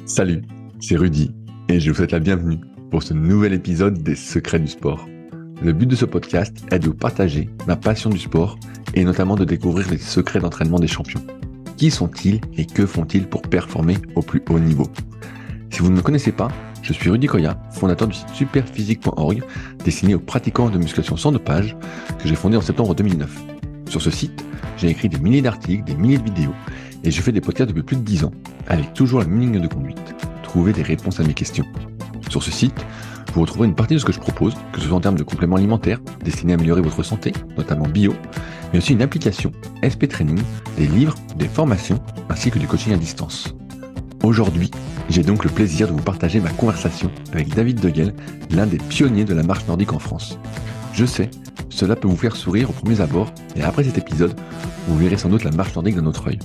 Salut, c'est Rudy et je vous souhaite la bienvenue pour ce nouvel épisode des Secrets du sport. Le but de ce podcast est de vous partager ma passion du sport et notamment de découvrir les secrets d'entraînement des champions. Qui sont-ils et que font-ils pour performer au plus haut niveau? Si vous ne me connaissez pas, je suis Rudy Koya, fondateur du site superphysique.org, destiné aux pratiquants de musculation sans dopage, que j'ai fondé en septembre 2009. Sur ce site, j'ai écrit des milliers d'articles, des milliers de vidéos, et je fais des podcasts depuis plus de 10 ans, avec toujours la même ligne de conduite, trouver des réponses à mes questions. Sur ce site, vous retrouverez une partie de ce que je propose, que ce soit en termes de compléments alimentaires, destinés à améliorer votre santé, notamment bio, mais aussi une application, SP Training, des livres, des formations, ainsi que du coaching à distance. Aujourd'hui, j'ai donc le plaisir de vous partager ma conversation avec David Deguel, l'un des pionniers de la marche nordique en France. Je sais, cela peut vous faire sourire au premier abord, et après cet épisode, vous verrez sans doute la marche nordique d'un autre œil.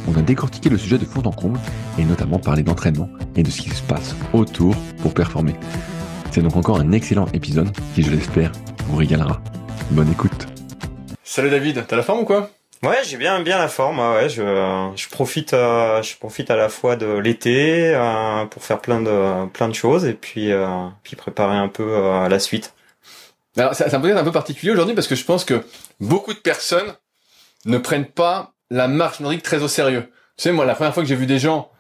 On a décortiqué le sujet de fond en comble, et notamment parlé d'entraînement et de ce qui se passe autour pour performer. C'est donc encore un excellent épisode qui, je l'espère, vous régalera. Bonne écoute. Salut David, t'as la forme ou quoi? Ouais, j'ai bien la forme. Ouais, je profite à la fois de l'été pour faire plein de choses et puis préparer un peu la suite. Alors, c'est un podcast un peu particulier aujourd'hui parce que je pense que beaucoup de personnes ne prennent pas la marche nordique très au sérieux. Tu sais, moi, la première fois que j'ai vu des gens,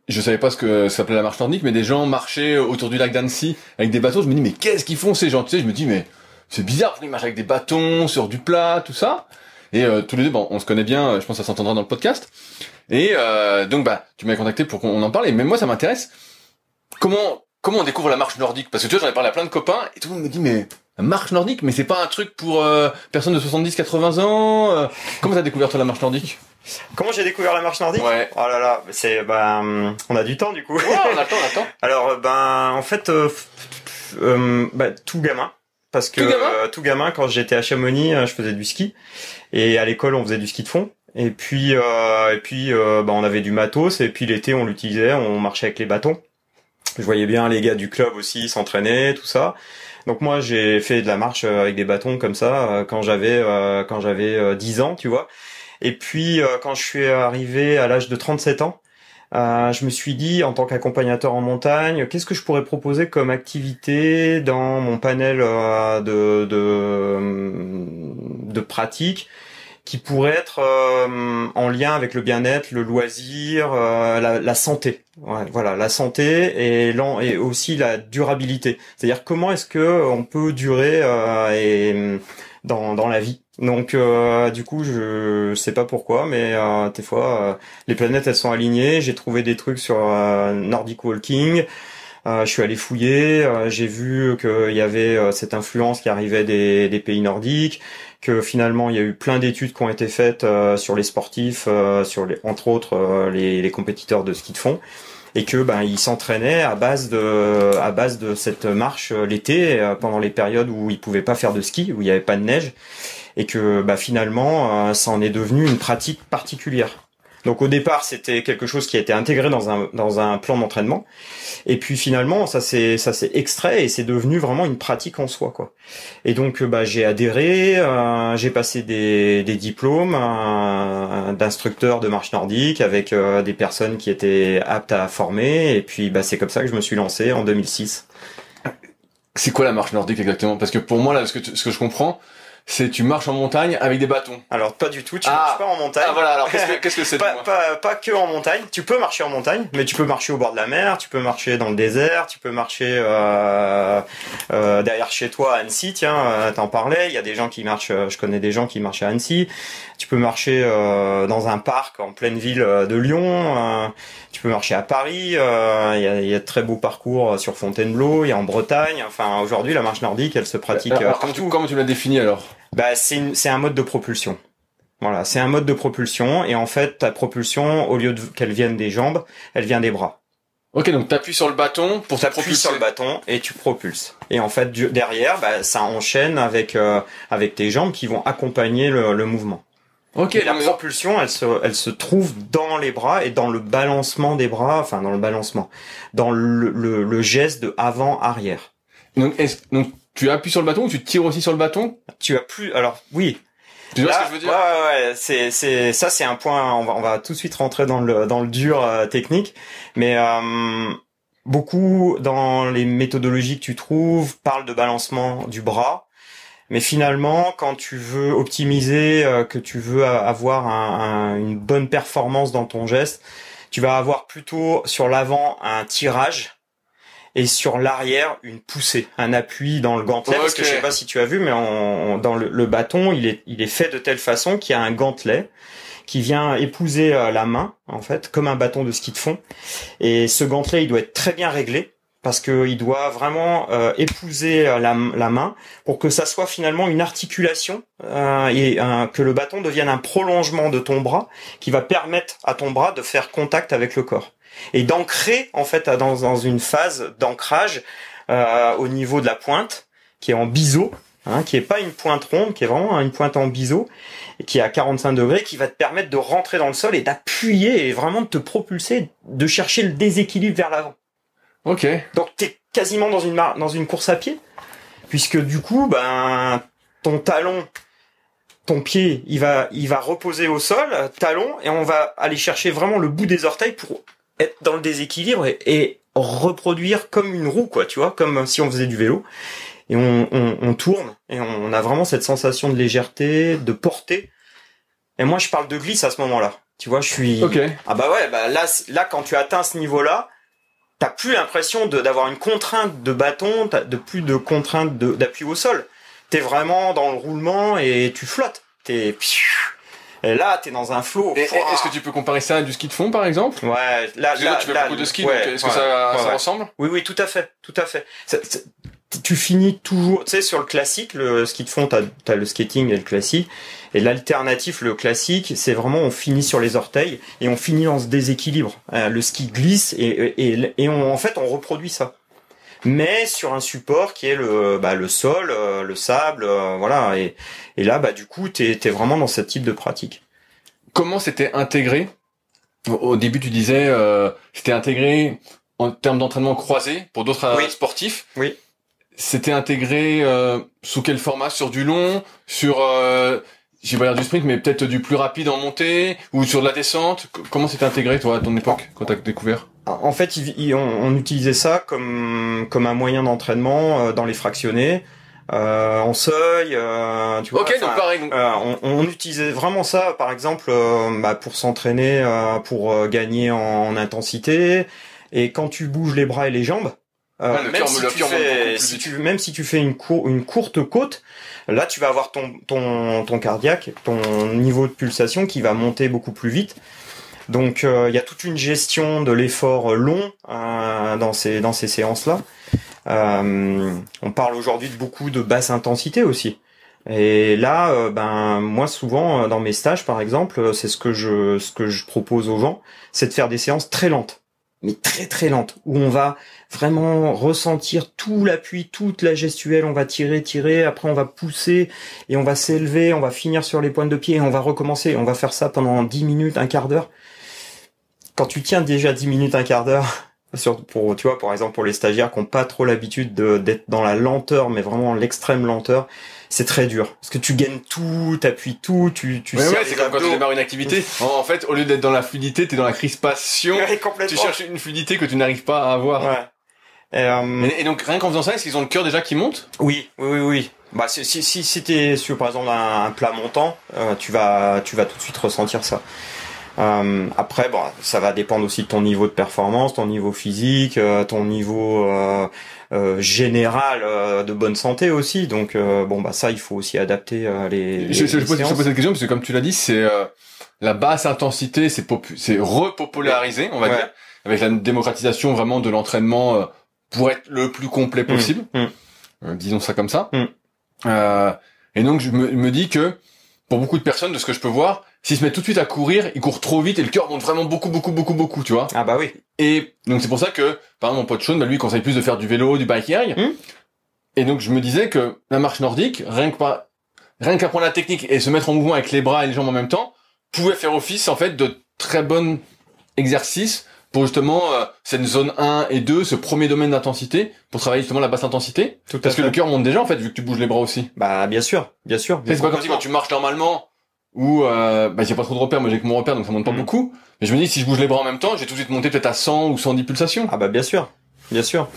je savais pas ce que ça s'appelait la marche nordique, mais des gens marchaient autour du lac d'Annecy avec des bateaux, je me dis, mais qu'est-ce qu'ils font ces gens? Tu sais, je me dis, mais c'est bizarre, ils marchent avec des bâtons, sur du plat, tout ça. Et tous les deux, bon, on se connaît bien, je pense que ça s'entendra dans le podcast. Et donc, tu m'as contacté pour qu'on en parle, et même moi, ça m'intéresse. Comment on découvre la marche nordique? Parce que tu vois, j'en ai parlé à plein de copains, et tout le monde me dit, mais la marche nordique, mais c'est pas un truc pour personnes de 70-80 ans. Comment t'as découvert toi la marche nordique? Comment j'ai découvert la marche nordique? Ouais. Oh là là, on a du temps du coup. Ouais, on a le temps. Alors en fait, tout gamin. Parce que tout gamin, quand j'étais à Chamonix, je faisais du ski, et à l'école on faisait du ski de fond. Et puis on avait du matos, et puis l'été on l'utilisait, on marchait avec les bâtons. Je voyais bien les gars du club aussi s'entraîner, tout ça. Donc moi j'ai fait de la marche avec des bâtons comme ça quand j'avais 10 ans, tu vois. Et puis quand je suis arrivé à l'âge de 37 ans, je me suis dit, en tant qu'accompagnateur en montagne, qu'est-ce que je pourrais proposer comme activité dans mon panel de pratiques qui pourrait être en lien avec le bien-être, le loisir, la santé. Ouais, voilà, la santé et aussi la durabilité. C'est-à-dire comment est-ce que on peut durer dans la vie. Donc du coup, je sais pas pourquoi, mais des fois les planètes elles sont alignées. J'ai trouvé des trucs sur Nordic Walking. Je suis allé fouiller, j'ai vu qu'il y avait cette influence qui arrivait des pays nordiques, que finalement il y a eu plein d'études qui ont été faites sur les sportifs, entre autres les compétiteurs de ski de fond, et que ils s'entraînaient à base de cette marche l'été pendant les périodes où ils pouvaient pas faire de ski, où il y avait pas de neige, et que finalement ça en est devenu une pratique particulière. Donc au départ, c'était quelque chose qui a été intégré dans un plan d'entraînement, et puis finalement ça s'est extrait et c'est devenu vraiment une pratique en soi, quoi. Et donc j'ai adhéré, j'ai passé des diplômes d'instructeur de marche nordique avec des personnes qui étaient aptes à former, et puis c'est comme ça que je me suis lancé en 2006. C'est quoi la marche nordique exactement? Parce que pour moi là, ce que je comprends, c'est tu marches en montagne avec des bâtons. Alors pas du tout, tu marches pas en montagne. Ah voilà, alors qu'est-ce que c'est? Pas que en montagne. Tu peux marcher en montagne, mais tu peux marcher au bord de la mer, tu peux marcher dans le désert, tu peux marcher derrière chez toi à Annecy, tiens, t'en parlais, il y a des gens qui marchent, je connais des gens qui marchent à Annecy. Tu peux marcher dans un parc en pleine ville de Lyon, tu peux marcher à Paris, il y a de très beaux parcours sur Fontainebleau, il y a en Bretagne. Enfin, aujourd'hui la marche nordique, elle se pratique partout. Comment tu l'as défini alors? C'est un mode de propulsion. Voilà, c'est un mode de propulsion, et en fait ta propulsion, au lieu qu'elle vienne des jambes, elle vient des bras. Ok, donc t'appuies sur le bâton pour t'appuies sur le bâton et tu propulses. Et en fait derrière, ça enchaîne avec tes jambes qui vont accompagner le mouvement. Ok. Et la propulsion, elle se trouve dans les bras et dans le balancement des bras, enfin dans le balancement, dans le geste de avant-arrière. Donc tu appuies sur le bâton ou tu tires aussi sur le bâton? Alors oui. Tu vois ce que je veux dire? Ouais, c'est un point, on va tout de suite rentrer dans le dur technique, mais beaucoup dans les méthodologies que tu trouves parlent de balancement du bras, mais finalement quand tu veux optimiser, que tu veux avoir une bonne performance dans ton geste, tu vas avoir plutôt sur l'avant un tirage et sur l'arrière une poussée, un appui dans le gantelet. Parce que je sais pas si tu as vu, mais dans le bâton, il est fait de telle façon qu'il y a un gantelet qui vient épouser la main, en fait, comme un bâton de ski de fond. Et ce gantelet, il doit être très bien réglé parce que il doit vraiment épouser la main pour que ça soit finalement une articulation et que le bâton devienne un prolongement de ton bras qui va permettre à ton bras de faire contact avec le corps et d'ancrer en fait dans une phase d'ancrage au niveau de la pointe qui est en biseau, qui est pas une pointe ronde, qui est vraiment une pointe en biseau et qui est à 45 degrés, qui va te permettre de rentrer dans le sol et d'appuyer et vraiment de te propulser, de chercher le déséquilibre vers l'avant. Ok. Donc t'es quasiment dans une course à pied, puisque du coup, ton talon, ton pied, il va reposer au sol, talon, et on va aller chercher vraiment le bout des orteils pour être dans le déséquilibre et reproduire comme une roue, quoi, tu vois, comme si on faisait du vélo. Et on tourne, et on a vraiment cette sensation de légèreté, de portée. Et moi, je parle de glisse à ce moment-là. Tu vois, je suis... Ok. Ah bah ouais, là, quand tu atteins ce niveau-là, t'as plus l'impression d'avoir une contrainte de bâton, plus de contrainte d'appui au sol. T'es vraiment dans le roulement et tu flottes. Et là, t'es dans un flow. Est-ce que tu peux comparer ça à du ski de fond, par exemple? Ouais, là, tu fais beaucoup de ski, donc est-ce que ça ressemble? Oui, tout à fait. Tu finis toujours, tu sais, sur le classique, le ski de fond, t'as le skating et le classique. Et l'alternatif, le classique, c'est vraiment on finit sur les orteils et on finit dans ce déséquilibre. Le ski glisse et en fait on reproduit ça. Mais sur un support qui est le sol, le sable, voilà. Et là, du coup, t'es vraiment dans ce type de pratique. Comment c'était intégré? Au début, tu disais c'était intégré en termes d'entraînement croisé pour d'autres sportifs. Oui. C'était intégré sous quel format? Sur du long, sur je vais dire du sprint, mais peut-être du plus rapide en montée ou sur de la descente. Comment c'était intégré, toi, à ton époque, quand t'as découvert? En fait, on utilisait ça comme un moyen d'entraînement dans les fractionnés, en seuil, tu vois. Ok, donc pareil. On utilisait vraiment ça, par exemple, pour s'entraîner, pour gagner en intensité. Et quand tu bouges les bras et les jambes, même si tu fais une courte côte, là tu vas avoir ton cardiaque, ton niveau de pulsation qui va monter beaucoup plus vite. Donc il y a toute une gestion de l'effort long dans ces séances-là. On parle aujourd'hui de beaucoup de basse intensité aussi. Et là, moi souvent dans mes stages par exemple, c'est ce que je propose aux gens, c'est de faire des séances très lentes, mais très très lentes, où on va vraiment ressentir tout l'appui, toute la gestuelle, on va tirer, après on va pousser et on va s'élever, on va finir sur les pointes de pied et on va recommencer, on va faire ça pendant 10 minutes, un quart d'heure. Quand tu tiens déjà 10 minutes, un quart d'heure, tu vois, par exemple pour les stagiaires qui n'ont pas trop l'habitude d'être dans la lenteur, mais vraiment l'extrême lenteur, c'est très dur. Parce que tu gagnes tout, t'appuies tout, tu serres c'est comme quand tu démarres une activité. En fait, au lieu d'être dans la fluidité, t'es dans la crispation. Ouais, tu cherches une fluidité que tu n'arrives pas à avoir. Ouais. Et donc, rien qu'en faisant ça, est-ce qu'ils ont le cœur déjà qui monte? Oui. Si t'es sur, par exemple, un plat montant, tu vas tout de suite ressentir ça. Après, ça va dépendre aussi de ton niveau de performance, ton niveau physique, ton niveau général de bonne santé aussi. Donc, ça, il faut aussi adapter Je pose cette question parce que, comme tu l'as dit, c'est la basse intensité, c'est repopularisé, on va dire, avec la démocratisation vraiment de l'entraînement pour être le plus complet possible. Disons ça comme ça. Et donc, je me dis que pour beaucoup de personnes, de ce que je peux voir, s'ils se mettent tout de suite à courir, ils courent trop vite et le cœur monte vraiment beaucoup, tu vois. Ah bah oui. Et donc c'est pour ça que, par exemple, mon pote Sean, lui, il conseille plus de faire du vélo, du biking. Et donc je me disais que la marche nordique, rien qu'apprendre la technique et se mettre en mouvement avec les bras et les jambes en même temps, pouvait faire office en fait de très bon exercice pour justement cette zone 1 et 2, ce premier domaine d'intensité, pour travailler justement la basse intensité. Parce que le cœur monte déjà en fait, vu que tu bouges les bras aussi. Bah bien sûr. C'est pas comme si quand tu marches normalement, où j'ai pas trop de repères, moi j'ai que mon repère donc ça monte pas beaucoup. Mais je me dis si je bouge les bras en même temps, je vais tout de suite monter peut-être à 100 ou 110 pulsations. Ah bah bien sûr.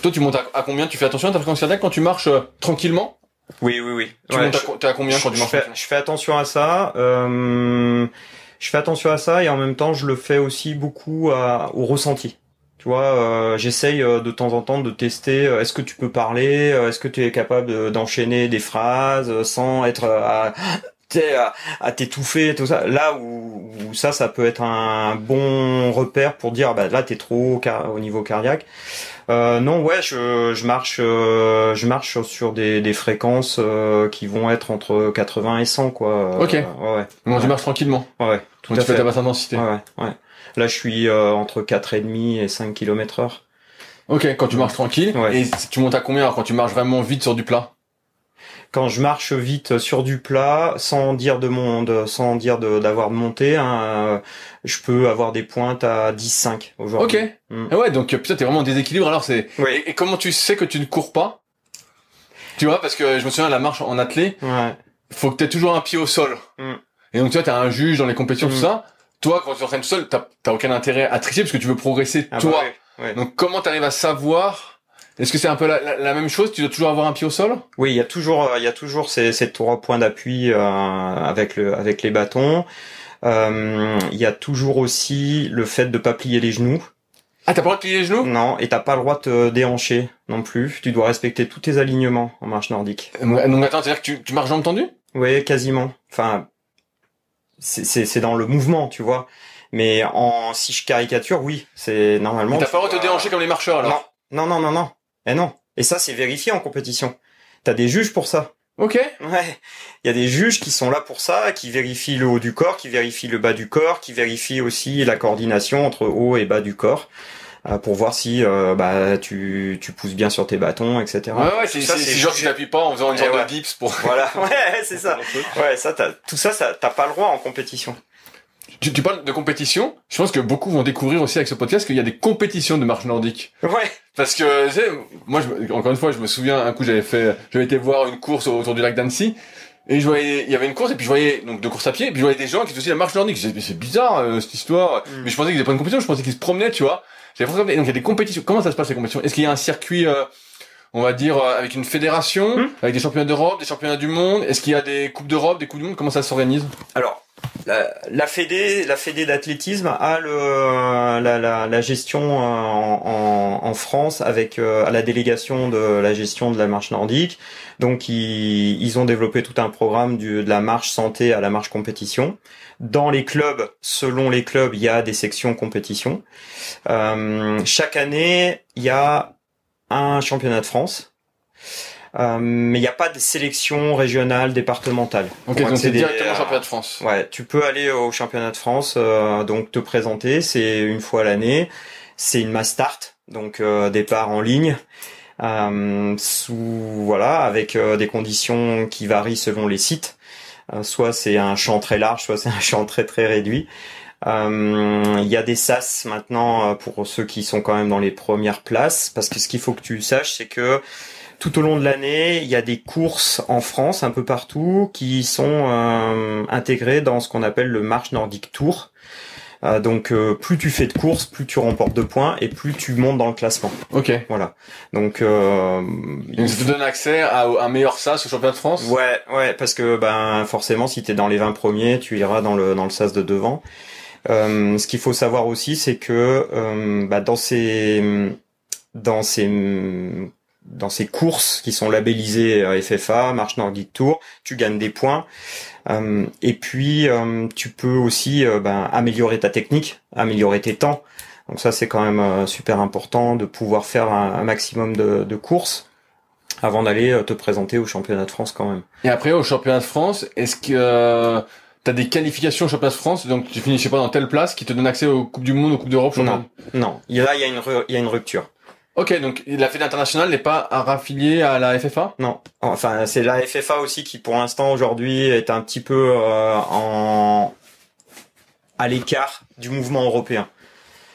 Toi tu montes à combien? Tu fais attention à ta fréquence cardiaque quand tu marches tranquillement? Oui. Tu montes t'es à combien quand tu marches? Je fais attention à ça. Je fais attention à ça et en même temps je le fais aussi beaucoup au ressenti. Tu vois, j'essaye de temps en temps de tester. Est-ce que tu peux parler? Est-ce que tu es capable d'enchaîner des phrases sans être à t'étouffer, tout ça. Là où ça peut être un bon repère pour dire bah là t'es trop au niveau cardiaque. Non, ouais, je marche sur des fréquences qui vont être entre 80 et 100 quoi. Ok. Ouais. Bon, tu marches tranquillement. Ouais. Tout à fait. Tu fais ta basse intensité. Ouais. Là, je suis entre 4,5 et 5 km/h. Ok, quand tu marches tranquille. Ouais. Et tu montes à combien alors quand tu marches vraiment vite sur du plat? Quand je marche vite sur du plat, sans dire d'avoir monté, hein, je peux avoir des pointes à 10,5 aujourd'hui. Ok. Ouais, donc putain, t'es vraiment en déséquilibre. Alors c'est. Oui. Et comment tu sais que tu ne cours pas? Tu vois, parce que je me souviens la marche en athlée. Ouais. Faut que t'aies toujours un pied au sol. Et donc tu vois, t'as un juge dans les compétitions, tout ça. Toi, quand tu t'entraînes tout seul, t'as aucun intérêt à tricher parce que tu veux progresser toi. Bah, ouais. Donc comment t'arrives à savoir? Est-ce que c'est un peu la même chose? Tu dois toujours avoir un pied au sol? Oui, il y a toujours ces 3 points d'appui avec les bâtons. Il y a toujours aussi le fait de pas plier les genoux. Ah, t'as pas le droit de plier les genoux? Non, et t'as pas le droit de te déhancher non plus. Tu dois respecter tous tes alignements en marche nordique. Donc attends, c'est-à-dire que tu marches jambes tendues? Oui, quasiment. Enfin, c'est dans le mouvement, tu vois. Mais si je caricature, oui, c'est normalement. Mais t'as pas le droit de te déhancher comme les marcheurs alors? Non. Eh non. Et ça, c'est vérifié en compétition. T'as des juges pour ça. Ok. Ouais. Il y a des juges qui sont là pour ça, qui vérifient le haut du corps, qui vérifient le bas du corps, qui vérifient aussi la coordination entre haut et bas du corps, pour voir si tu pousses bien sur tes bâtons, etc. Ouais, c'est genre tu t'appuies pas en faisant une sorte de dips pour. Voilà. Ouais, c'est ça. Ouais, ça t'as pas le droit en compétition. Tu parles de compétition. Je pense que beaucoup vont découvrir aussi avec ce podcast qu'il y a des compétitions de marche nordique. Ouais. Parce que, tu sais, moi, encore une fois, je me souviens, un coup, j'avais été voir une course autour du lac d'Annecy. Et je voyais, il y avait une course, et puis je voyais, donc, de course à pied, et puis je voyais des gens qui faisaient aussi la marche nordique. Je disais, mais c'est bizarre, cette histoire. Mais je pensais qu'ils faisaient pas une compétition, je pensais qu'ils se promenaient, tu vois. Donc, il y a des compétitions. Comment ça se passe, les compétitions? Est-ce qu'il y a un circuit, on va dire, avec une fédération, avec des championnats d'Europe, des championnats du monde? Est-ce qu'il y a des coupes d'Europe, des coupes du monde? Comment ça s'organise? Alors, la fédé d'athlétisme a la gestion en France avec à la délégation de la gestion de la marche nordique. Donc ils ont développé tout un programme de la marche santé à la marche compétition. Dans les clubs, selon les clubs, il y a des sections compétition. Chaque année, il y a un championnat de France. Mais il n'y a pas de sélection régionale, départementale. Ok, donc c'est directement championnat de France. Ouais, tu peux aller au championnat de France, donc te présenter, c'est une fois à l'année. C'est une mass start, donc départ en ligne, avec des conditions qui varient selon les sites. Soit c'est un champ très large, soit c'est un champ très très réduit. Il y a des SAS maintenant pour ceux qui sont quand même dans les premières places, parce que ce qu'il faut que tu saches, c'est que tout au long de l'année, il y a des courses en France, un peu partout, qui sont intégrées dans ce qu'on appelle le Marche Nordique Tour. Donc plus tu fais de courses, plus tu remportes de points et plus tu montes dans le classement. Ok. Voilà. Donc ça te donne accès à un meilleur SAS au championnat de France? Ouais, parce que forcément, si t'es dans les 20 premiers, tu iras dans le SAS de devant. Ce qu'il faut savoir aussi, c'est que dans ces courses qui sont labellisées FFA, Marche Nordique Tour, tu gagnes des points. Et puis tu peux aussi améliorer ta technique, améliorer tes temps. Donc ça c'est quand même super important de pouvoir faire un maximum de courses avant d'aller te présenter au championnat de France quand même. Et après au championnat de France, est-ce que t'as des qualifications au championnat de France, donc tu finis je sais pas dans telle place qui te donne accès aux coupes du monde, aux coupes d'Europe? Non. Là il y a une rupture. Ok, donc la Fédération internationale n'est pas raffiliée à la FFA? Non. Enfin, c'est la FFA aussi qui, pour l'instant, aujourd'hui, est un petit peu à l'écart du mouvement européen.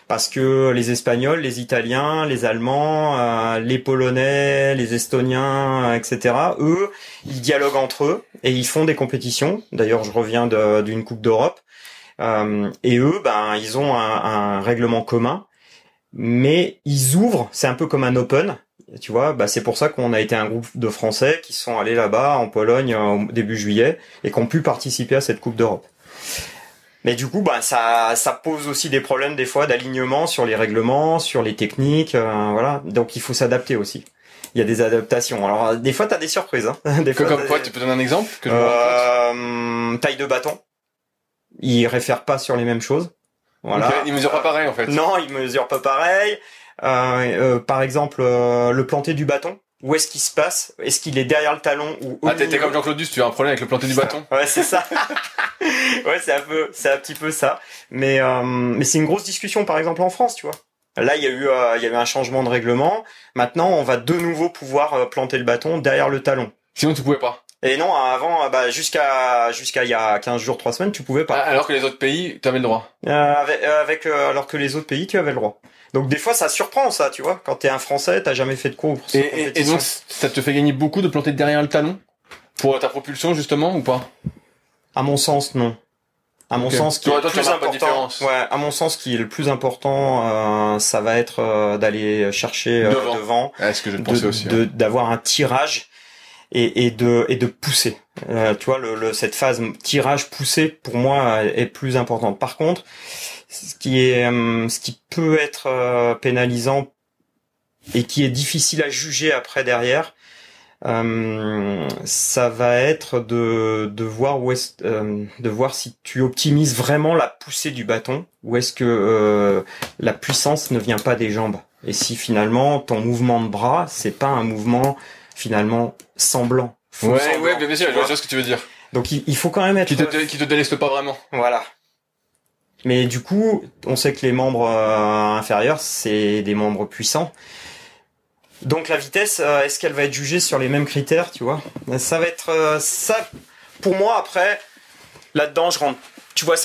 Parce que les Espagnols, les Italiens, les Allemands, les Polonais, les Estoniens, etc., eux, ils dialoguent entre eux et ils font des compétitions. D'ailleurs, je reviens d'une Coupe d'Europe. Et eux, ils ont un règlement commun, mais ils ouvrent, c'est un peu comme un open. Tu vois, c'est pour ça qu'on a été un groupe de Français qui sont allés là-bas en Pologne au début juillet et qui ont pu participer à cette Coupe d'Europe. Mais du coup, ça pose aussi des problèmes des fois d'alignement sur les règlements, sur les techniques, voilà. Donc il faut s'adapter aussi. Il y a des adaptations. Alors des fois, t'as des surprises. Hein. Des fois, comme quoi, tu peux donner un exemple que je me rends compte. Taille de bâton. Ils réfèrent pas sur les mêmes choses. Voilà. Okay, ils mesurent pas pareil en fait. Non, ils mesurent pas pareil. Par exemple, le planté du bâton. Où est-ce qu'il se passe? Est-ce qu'il est derrière le talon ou au t'es comme Jean-Claude Duss, tu as un problème avec le planté du bâton? Ouais, c'est ça. Ouais, c'est un petit peu ça. Mais c'est une grosse discussion, par exemple, en France, tu vois. Là, il y a eu un changement de règlement. Maintenant, on va de nouveau pouvoir planter le bâton derrière le talon. Sinon, tu pouvais pas. Et non, avant, jusqu'à il y a 15 jours, 3 semaines, tu pouvais pas. Alors que les autres pays, tu avais le droit. Alors que les autres pays, tu avais le droit. Donc des fois, ça surprend, ça, tu vois. Quand t'es un Français, t'as jamais fait de course. Et donc, ça te fait gagner beaucoup de planter derrière le talon pour ta propulsion, justement, ou pas? À mon sens, non. À mon sens, qui est le plus important. Ouais, à mon sens, qui est le plus important, ça va être d'aller chercher devant. Ouais, ce que je pensais aussi. D'avoir un tirage et de pousser. Tu vois, cette phase tirage poussé pour moi est plus importante. Par contre, ce qui peut être pénalisant et qui est difficile à juger après derrière, ça va être de voir si tu optimises vraiment la poussée du bâton ou est-ce que la puissance ne vient pas des jambes et si finalement ton mouvement de bras c'est pas un mouvement finalement semblant. Ouais, bien sûr, je vois ce que tu veux dire. Donc il faut quand même être qui te déleste pas vraiment. Voilà. Mais du coup, on sait que les membres inférieurs, c'est des membres puissants. Donc la vitesse, est-ce qu'elle va être jugée sur les mêmes critères, tu vois? Ça va être ça. Pour moi, après, là-dedans, je rentre. Tu vois, je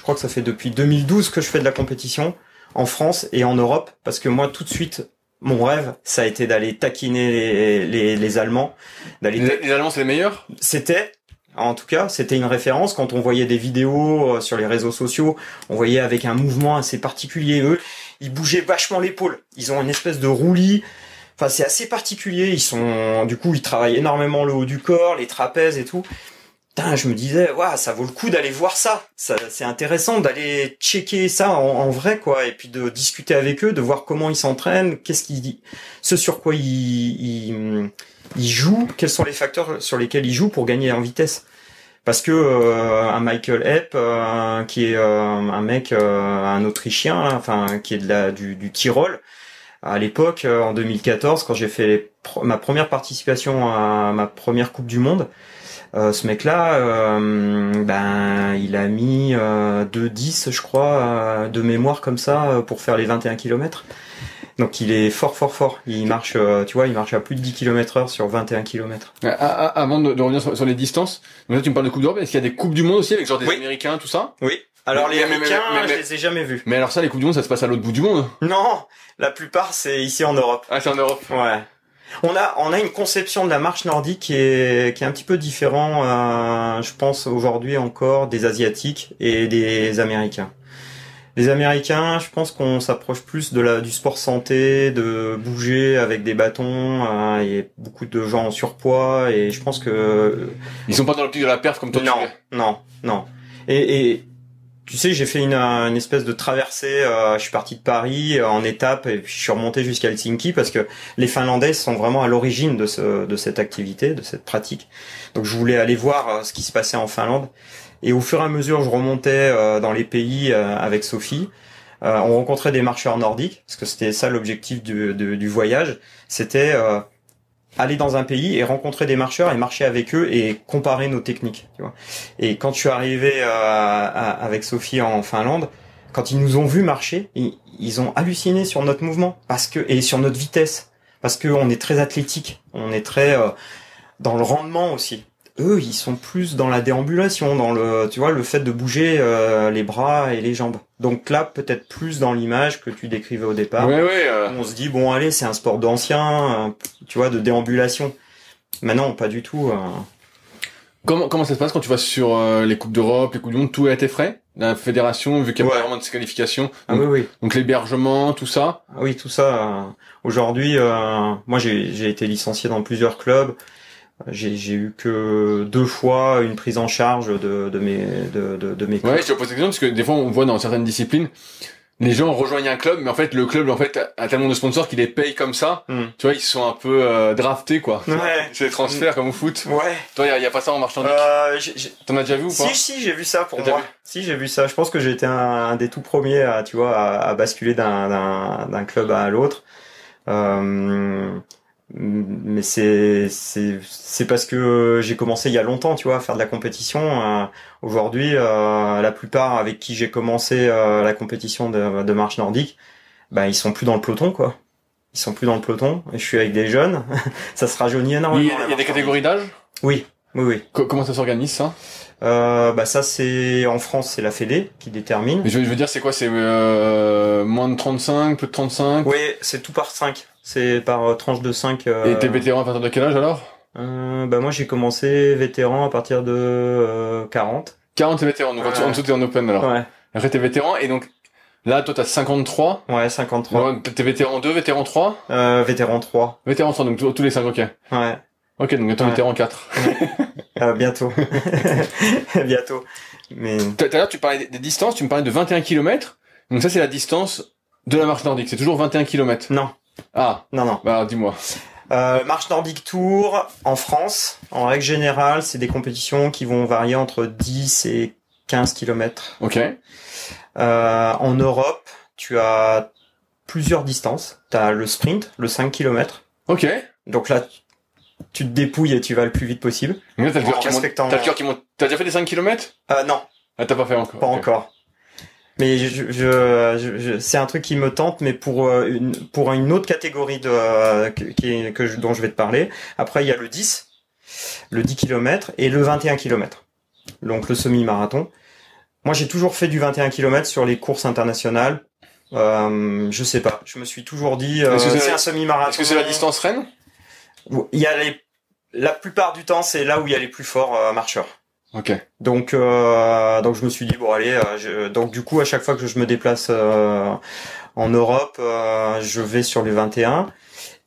crois que ça fait depuis 2012 que je fais de la compétition en France et en Europe, parce que moi, tout de suite, mon rêve, ça a été d'aller taquiner les Allemands. Les Allemands, c'est les meilleurs? En tout cas, c'était une référence. Quand on voyait des vidéos sur les réseaux sociaux, on voyait avec un mouvement assez particulier. Eux, ils bougeaient vachement l'épaule. Ils ont une espèce de roulis. Enfin, c'est assez particulier. Ils travaillent énormément le haut du corps, les trapèzes et tout. Putain, je me disais, waouh, ça vaut le coup d'aller voir ça. C'est intéressant d'aller checker ça en vrai, quoi. Et puis de discuter avec eux, de voir comment ils s'entraînent, ce sur quoi ils jouent, quels sont les facteurs sur lesquels ils jouent pour gagner en vitesse. Parce que un Michael Epp, qui est un mec, un Autrichien, là, enfin qui est du Tyrol, à l'époque, en 2014, quand j'ai fait ma première participation à ma première Coupe du Monde, ce mec-là, il a mis 2,10, je crois, de mémoire comme ça, pour faire les 21 km. Donc il est fort. Il marche, il marche à plus de 10 km/h sur 21 km. Avant de revenir sur les distances, donc là tu me parles de Coupe d'Europe, est-ce qu'il y a des Coupes du Monde aussi avec genre des Américains, tout ça? Oui. Alors les Américains, je les ai jamais vus. Mais alors ça, les Coupes du Monde, ça se passe à l'autre bout du monde? Non, la plupart c'est ici en Europe. Ah, c'est en Europe. Ouais. On a une conception de la marche nordique qui est un petit peu différent, je pense aujourd'hui encore des Asiatiques et des Américains. Les Américains, je pense qu'on s'approche plus du sport santé, de bouger avec des bâtons. Il y a beaucoup de gens en surpoids et je pense que ils sont pas dans l'optique de la perf comme toi. Non. Et tu sais, j'ai fait une espèce de traversée. Je suis parti de Paris en étape et puis je suis remonté jusqu'à Helsinki parce que les Finlandais sont vraiment à l'origine de cette activité, de cette pratique. Donc je voulais aller voir ce qui se passait en Finlande. Et au fur et à mesure, je remontais dans les pays avec Sophie. On rencontrait des marcheurs nordiques parce que c'était ça l'objectif du voyage. C'était aller dans un pays et rencontrer des marcheurs et marcher avec eux et comparer nos techniques, tu vois. Et quand je suis arrivé avec Sophie en Finlande, quand ils nous ont vu marcher, ils ont halluciné sur notre mouvement et sur notre vitesse parce que on est très athlétique, on est très dans le rendement aussi. eux, ils sont plus dans la déambulation, dans tu vois, le fait de bouger les bras et les jambes. Donc là, peut-être plus dans l'image que tu décrivais au départ. Ouais. On se dit, bon, allez, c'est un sport d'ancien, tu vois, de déambulation. Mais non, pas du tout. Comment ça se passe quand tu vas sur les Coupes d'Europe, les Coupes du Monde, tout a été frais? La fédération, vu qu'il n'y a pas vraiment de qualification. Donc, Oui. Donc l'hébergement, tout ça? Oui, tout ça. Aujourd'hui, moi, j'ai été licencié dans plusieurs clubs. J'ai eu que 2 fois une prise en charge de mes clubs. Ouais, je te pose cette question parce que des fois on voit dans certaines disciplines, les gens rejoignent un club, mais en fait le club en fait a tellement de sponsors qu'ils les payent comme ça. Tu vois, ils sont un peu draftés quoi. Ouais. C'est des transferts comme au foot. Ouais. Toi, y a pas ça en marche nordique. T'en as déjà vu ou pas? Si, j'ai vu ça pour T'as moi. vu? Si, j'ai vu ça. Je pense que j'ai été un des tout premiers à basculer d'un club à l'autre. Mais c'est parce que j'ai commencé il y a longtemps, tu vois, à faire de la compétition. Aujourd'hui, la plupart avec qui j'ai commencé la compétition de marche nordique, bah ils sont plus dans le peloton, quoi. Ils sont plus dans le peloton. Et je suis avec des jeunes. Ça se rajeunit énormément. Il y a des catégories d'âge? Oui. Comment ça s'organise ça? Bah ça c'est en France, c'est la Fédé qui détermine. Mais je veux dire, c'est quoi? C'est moins de 35, plus de 35? Oui, c'est tout par 5. C'est par tranche de 5. Et t'es vétéran à partir de quel âge alors? Bah moi j'ai commencé vétéran à partir de 40. 40 t'es vétéran, donc en dessous t'es en open alors. Ouais. Après t'es vétéran et donc là toi t'as 53. Ouais, 53. Donc, t'es vétéran 2, vétéran 3? Vétéran 3. Vétéran 3, donc tous les 5, ok. Ouais. Ok, donc bientôt vétéran 4. Bientôt. Bientôt. Mais Tout à l'heure tu parlais des distances, tu me parlais de 21 km. Donc ça c'est la distance de la marche nordique, c'est toujours 21 km. non. Ah. Non. Bah alors dis-moi. Marche Nordique Tour, en France, en règle générale, c'est des compétitions qui vont varier entre 10 et 15 km. Ok. En Europe, tu as plusieurs distances. Tu as le sprint, le 5 km. Ok. Donc là, tu te dépouilles et tu vas le plus vite possible. Donc là, t'as le cœur qui monte. respectant- T'as le cœur qui monte. T'as déjà fait des 5 km? Non, Ah, t'as pas fait encore. pas ok. encore. Mais c'est un truc qui me tente, mais pour une autre catégorie dont je vais te parler. Après, il y a le 10 km et le 21 km. Donc le semi-marathon. Moi, j'ai toujours fait du 21 km sur les courses internationales. Je sais pas. Je me suis toujours dit, c'est un semi-marathon. Est-ce que c'est la distance reine? Il y a la plupart du temps, c'est là où il y a les plus forts marcheurs. Ok. Donc je me suis dit bon allez, donc du coup à chaque fois que je me déplace en Europe, je vais sur les 21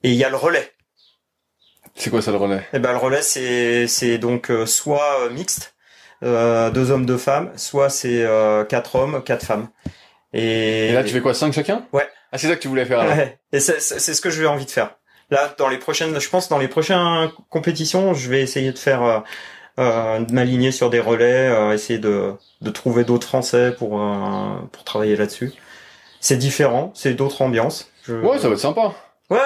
et il y a le relais. C'est quoi ça le relais? Et ben le relais c'est donc soit mixte, 2 hommes 2 femmes, soit c'est 4 hommes 4 femmes. Et là tu fais quoi, 5 chacun? Ouais. Ah c'est ça que tu voulais faire alors. Ouais. Et c'est ce que j'ai envie de faire. Là dans les prochaines compétitions, je vais essayer de faire de m'aligner sur des relais, essayer de trouver d'autres Français pour travailler là-dessus. C'est différent, c'est d'autres ambiances. Ouais, ça va être sympa. Ouais,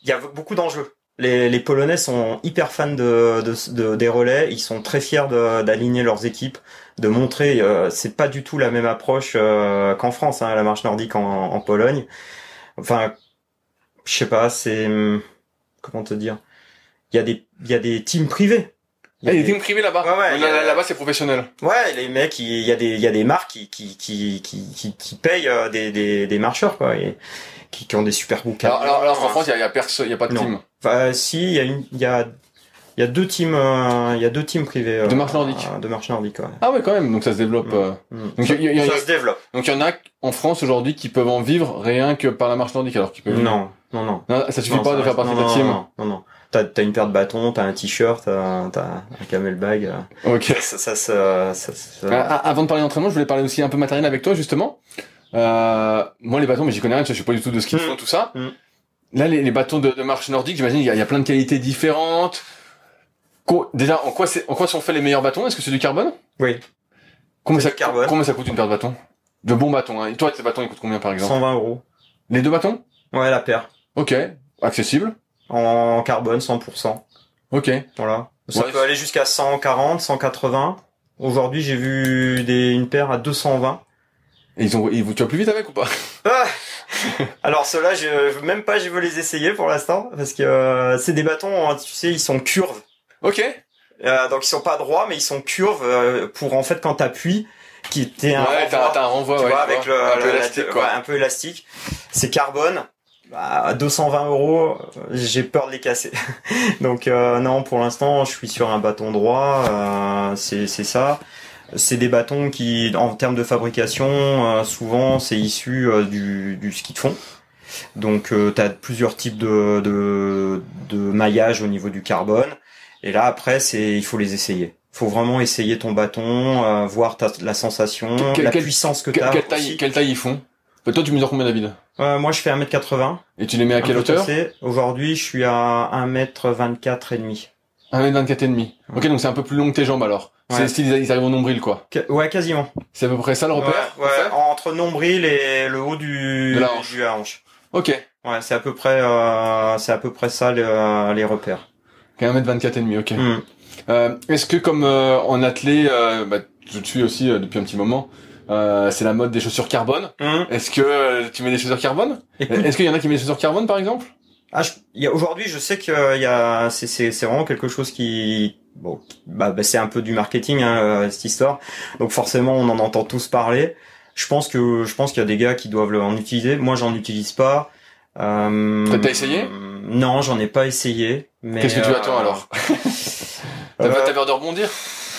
il y a beaucoup d'enjeux. Les Polonais sont hyper fans des relais, ils sont très fiers d'aligner leurs équipes, de montrer, c'est pas du tout la même approche qu'en France, hein, la marche nordique en Pologne. Enfin, je sais pas, comment te dire. Il y a des teams privés. Il y a des teams privés là-bas. Ouais, là-bas c'est professionnel. Ouais, les mecs, il y a des marques qui payent des marcheurs quoi, et qui ont des super bouquins. Alors en France, il y a personne, il y a pas de Non. team. Enfin, si, il y a 2 teams, privés. De marche nordique. De marche nordique, ouais. Ah ouais, quand même. Donc ça se développe. Donc Ça se développe. Donc il y en a en France aujourd'hui qui peuvent en vivre rien que par la marche nordique, alors qu'ils peuvent. Non. Ça suffit pas de faire partie de la team. Non. T'as une paire de bâtons, t'as un t-shirt, t'as un camel bag. Ok. Avant de parler d'entraînement, je voulais parler aussi un peu matériel avec toi, justement. Moi, les bâtons, mais j'y connais rien, je sais pas du tout de ce qu'ils font, tout ça. Là, les bâtons de marche nordique, j'imagine, il y a plein de qualités différentes. Déjà, en quoi sont faits les meilleurs bâtons? Est-ce que c'est du carbone? Oui. Combien C'est du carbone. Combien ça coûte une paire de bâtons? De bons bâtons, hein. Et toi, tes bâtons, ils coûtent combien, par exemple? 120 €. Les 2 bâtons? Ouais, la paire. Ok. Accessible? En carbone, 100%. Ok. Voilà. Ça Ouais. peut aller jusqu'à 140, 180. Aujourd'hui, j'ai vu une paire à 220. Et tu vas plus vite avec ou pas? Ah alors ceux-là, je veux les essayer pour l'instant parce que c'est des bâtons, hein, tu sais, ils sont curves. Ok. Donc ils sont pas droits, mais ils sont curves pour en fait quand t'appuies, qui t'es un renvoi, t'as un renvoi, tu ouais, vois, avec un peu élastique, quoi. Ouais, un peu élastique. C'est carbone. À 220 €, j'ai peur de les casser. Donc non, pour l'instant, je suis sur un bâton droit. C'est ça. C'est des bâtons qui, en termes de fabrication, souvent c'est issu du ski de fond. Donc tu as plusieurs types de maillage au niveau du carbone. Et là après, il faut les essayer. Faut vraiment essayer ton bâton, voir la sensation, la puissance que tu as. Quelle taille ils font? Toi, tu mesures combien, David? Moi, je fais 1m80. Et tu les mets à quelle hauteur? Aujourd'hui, je suis à 1m24 et demi. 1m24 et demi. Ok, donc c'est un peu plus long que tes jambes, alors. Ouais. C'est style, ils arrivent au nombril, quoi. Ouais, quasiment. C'est à peu près ça, le repère? Ouais, entre nombril et le haut de la hanche. Ok. Ouais, c'est à peu près ça, les repères. Ok, 1m24 et demi, ok. Est-ce que comme en athlée, je te suis aussi depuis un petit moment, c'est la mode des chaussures carbone. Est-ce que tu mets des chaussures carbone? Est-ce qu'il y en a qui mettent des chaussures carbone, par exemple? Aujourd'hui, je sais qu'il y a, c'est vraiment quelque chose qui, c'est un peu du marketing, cette histoire. Donc forcément, on en entend tous parler. Je pense qu'il y a des gars qui doivent en utiliser. Moi, j'en utilise pas. T'as essayé? Non, j'en ai pas essayé. Mais qu'est-ce que tu attends alors? T'as peur de rebondir?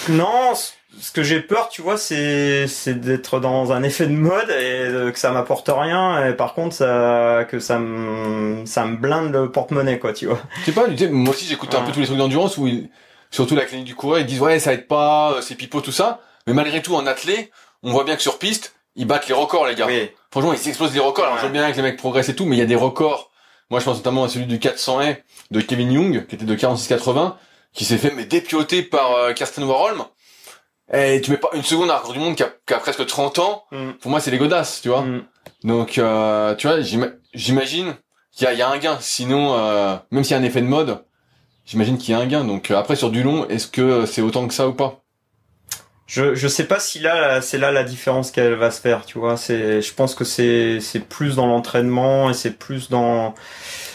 Non, ce que j'ai peur, tu vois, c'est d'être dans un effet de mode et que ça m'apporte rien. Et par contre, que ça me blinde le porte-monnaie, quoi, tu vois. Je sais pas, moi aussi j'écoute un peu tous les trucs d'endurance où surtout la clinique du coureur, ils disent ouais, ça aide pas, c'est pipeau, tout ça. Mais malgré tout, en athlée, on voit bien que sur piste, ils battent les records, les gars. Oui. Franchement, ils explosent les records. Alors, je vois bien que les mecs progressent et tout, mais il y a des records. Moi, je pense notamment à celui du 400 haies de Kevin Young, qui était de 46,80, qui s'est fait, dépioter par Kirsten Warholm. Et tu mets pas une seconde à un record du monde qui a presque 30 ans. Pour moi, c'est les godasses, tu vois. Donc, tu vois, j'imagine qu'il y a un gain. Sinon, même s'il y a un effet de mode, j'imagine qu'il y a un gain. Donc, après, sur du long, est-ce que c'est autant que ça ou pas? Je sais pas si c'est là la différence qu'elle va se faire, tu vois. Je pense que c'est plus dans l'entraînement et c'est plus dans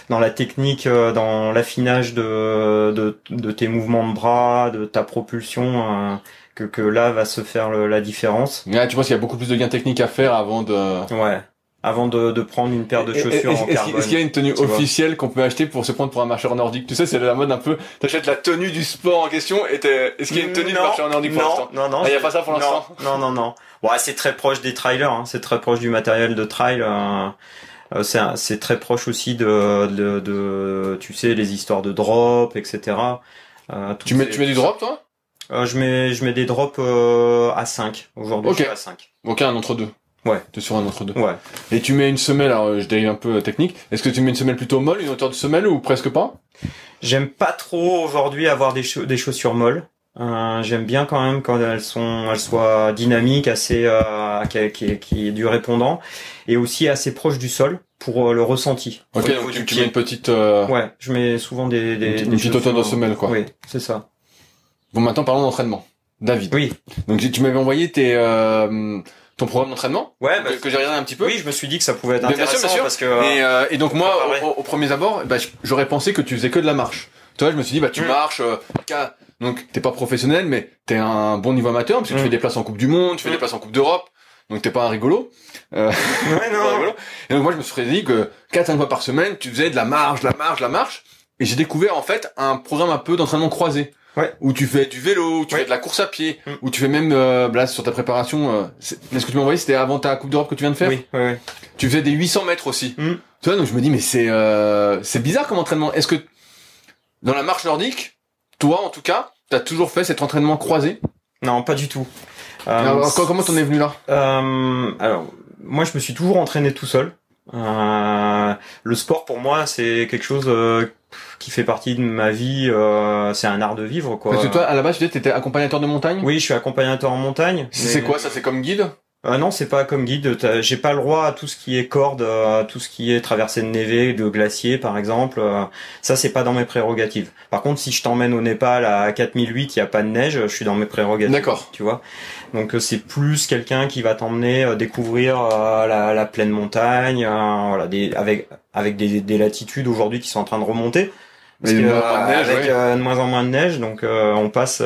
la technique, dans l'affinage de tes mouvements de bras, de ta propulsion, que là va se faire la différence. Ouais, tu penses qu'il y a beaucoup plus de gains techniques à faire avant de prendre une paire de chaussures en carbone. Est-ce qu'il y a une tenue officielle qu'on peut acheter pour se prendre pour un marcheur nordique? Tu sais, c'est la mode un peu, t'achètes la tenue du sport en question et est-ce qu'il y a une tenue de marcheur nordique pour l'instant? Non. Il y a pas ça pour l'instant? Non. Ouais, c'est très proche des trailers, hein. C'est très proche du matériel de trail, c'est très proche aussi de tu sais, les histoires de drop, etc. Tu mets du drop, toi? Je mets des drops à 5. Aujourd'hui, je suis à 5. Ok, un entre deux. Ouais. T'es sur un entre deux. Ouais. Et tu mets une semelle, alors je dérive un peu technique. Est-ce que tu mets une semelle plutôt molle, une hauteur de semelle ou presque pas? J'aime pas trop aujourd'hui avoir des chaussures molles. J'aime bien quand même quand elles soient dynamiques, assez qui est du répondant et aussi assez proche du sol pour le ressenti. Ok, donc tu mets une petite Ouais, je mets souvent une petite hauteur de semelle, quoi. Oui, c'est ça. Bon, maintenant parlons d'entraînement. David. Oui. Donc tu m'avais envoyé ton programme d'entraînement. Ouais, que j'ai regardé un petit peu. Oui, je me suis dit que ça pouvait être intéressant, bien sûr. Parce que et donc moi au premier abord, j'aurais pensé que tu faisais que de la marche. Toi, je me suis dit tu marches donc t'es pas professionnel mais t'es un bon niveau amateur parce que tu fais des places en Coupe du Monde, tu fais des places en Coupe d'Europe. Donc t'es pas un rigolo. Ouais, non. Rigolo. Et donc moi je me suis dit que 4-5 fois par semaine, tu faisais de la marche. Et j'ai découvert en fait un programme un peu d'entraînement croisé. Ouais. Où tu fais du vélo, où tu fais de la course à pied, où tu fais même là sur ta préparation. Ce que tu m'as envoyé, c'était avant ta Coupe d'Europe que tu viens de faire. Oui. Tu faisais des 800 mètres aussi. Tu vois, donc je me dis mais c'est bizarre comme entraînement. Est-ce que dans la marche nordique, toi en tout cas, t'as toujours fait cet entraînement croisé? Non, pas du tout. Alors, comment t'en es venu là? Alors, moi je me suis toujours entraîné tout seul. Le sport pour moi c'est quelque chose qui fait partie de ma vie, c'est un art de vivre, quoi. Parce que toi à la base tu étais accompagnateur de montagne? Oui, je suis accompagnateur en montagne. C'est quoi ça? C'est comme guide? Non, c'est pas comme guide. J'ai pas le droit à tout ce qui est corde, à tout ce qui est traversée de névé, de glacier par exemple. Ça c'est pas dans mes prérogatives. Par contre, si je t'emmène au Népal à 4008, il y a pas de neige, je suis dans mes prérogatives. D'accord. Tu vois. Donc c'est plus quelqu'un qui va t'emmener découvrir la pleine montagne, voilà, avec des latitudes aujourd'hui qui sont en train de remonter. Parce que, avec ouais. de moins en moins de neige, donc on passe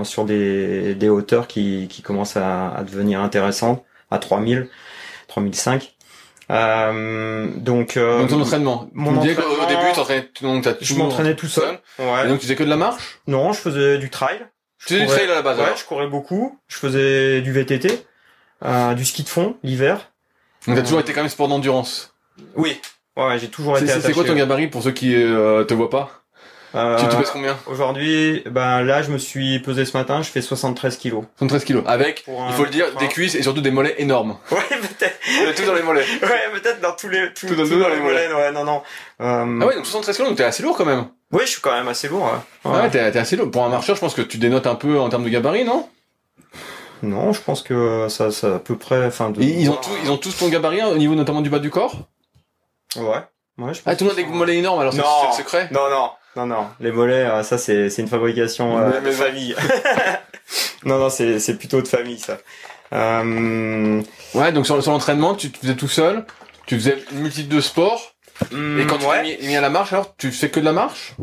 sur des hauteurs qui commencent à devenir intéressantes, à 3000, 3005. Donc ton entraînement. Mon tu me disais entraînement, qu'au début, je m'entraînais tout seul. Ouais. Et donc tu faisais que de la marche? Non, je faisais du trail. Tu faisais du trail à la base? Ouais, alors. je courais beaucoup. Je faisais du VTT, du ski de fond l'hiver. Donc t'as toujours été quand même sport d'endurance. Oui. Ouais, j'ai toujours été attaché. C'est quoi ton gabarit pour ceux qui te voient pas? Tu pèses combien? Aujourd'hui, là, je me suis pesé ce matin, je fais 73 kilos. 73 kilos. Avec, il faut le dire, des cuisses et surtout des mollets énormes. Ouais, peut-être. Tout dans les mollets. Ouais, peut-être dans tout dans les mollets. Ouais, non. Ah ouais, donc 73 kilos, donc t'es assez lourd quand même. Oui, je suis quand même assez lourd, ouais. Ouais, t'es assez lourd. Pour un marcheur, je pense que tu dénotes un peu en termes de gabarit, non? Non, je pense que ça à peu près, enfin, Ils ont tous ton gabarit, au niveau notamment du bas du corps? Ouais. Ouais, je pense. Ah, tout le monde a des mollets énormes, alors c'est le secret? Non. Les mollets, ça, c'est une fabrication, de famille. Non, c'est plutôt de famille, ça. Ouais, donc sur l'entraînement, tu faisais tout seul, tu faisais une multitude de sports, et quand tu t'es mis à la marche, alors, tu fais que de la marche?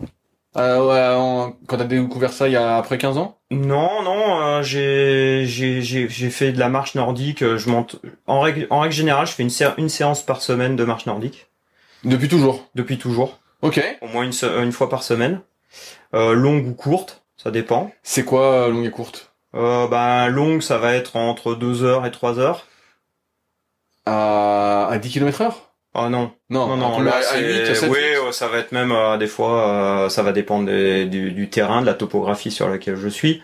Quand t'as découvert ça il y a après 15 ans? Non, j'ai fait de la marche nordique, je monte, en règle générale, je fais une séance par semaine de marche nordique. Depuis toujours? Depuis toujours. Ok. Au moins une fois par semaine. Longue ou courte, ça dépend. C'est quoi, longue et courte? Longue, ça va être entre 2 heures et 3 heures. À 10 km/h? Ah non. Non, Là, à 8, 7, oui, ça va être même, des fois, ça va dépendre du terrain, de la topographie sur laquelle je suis.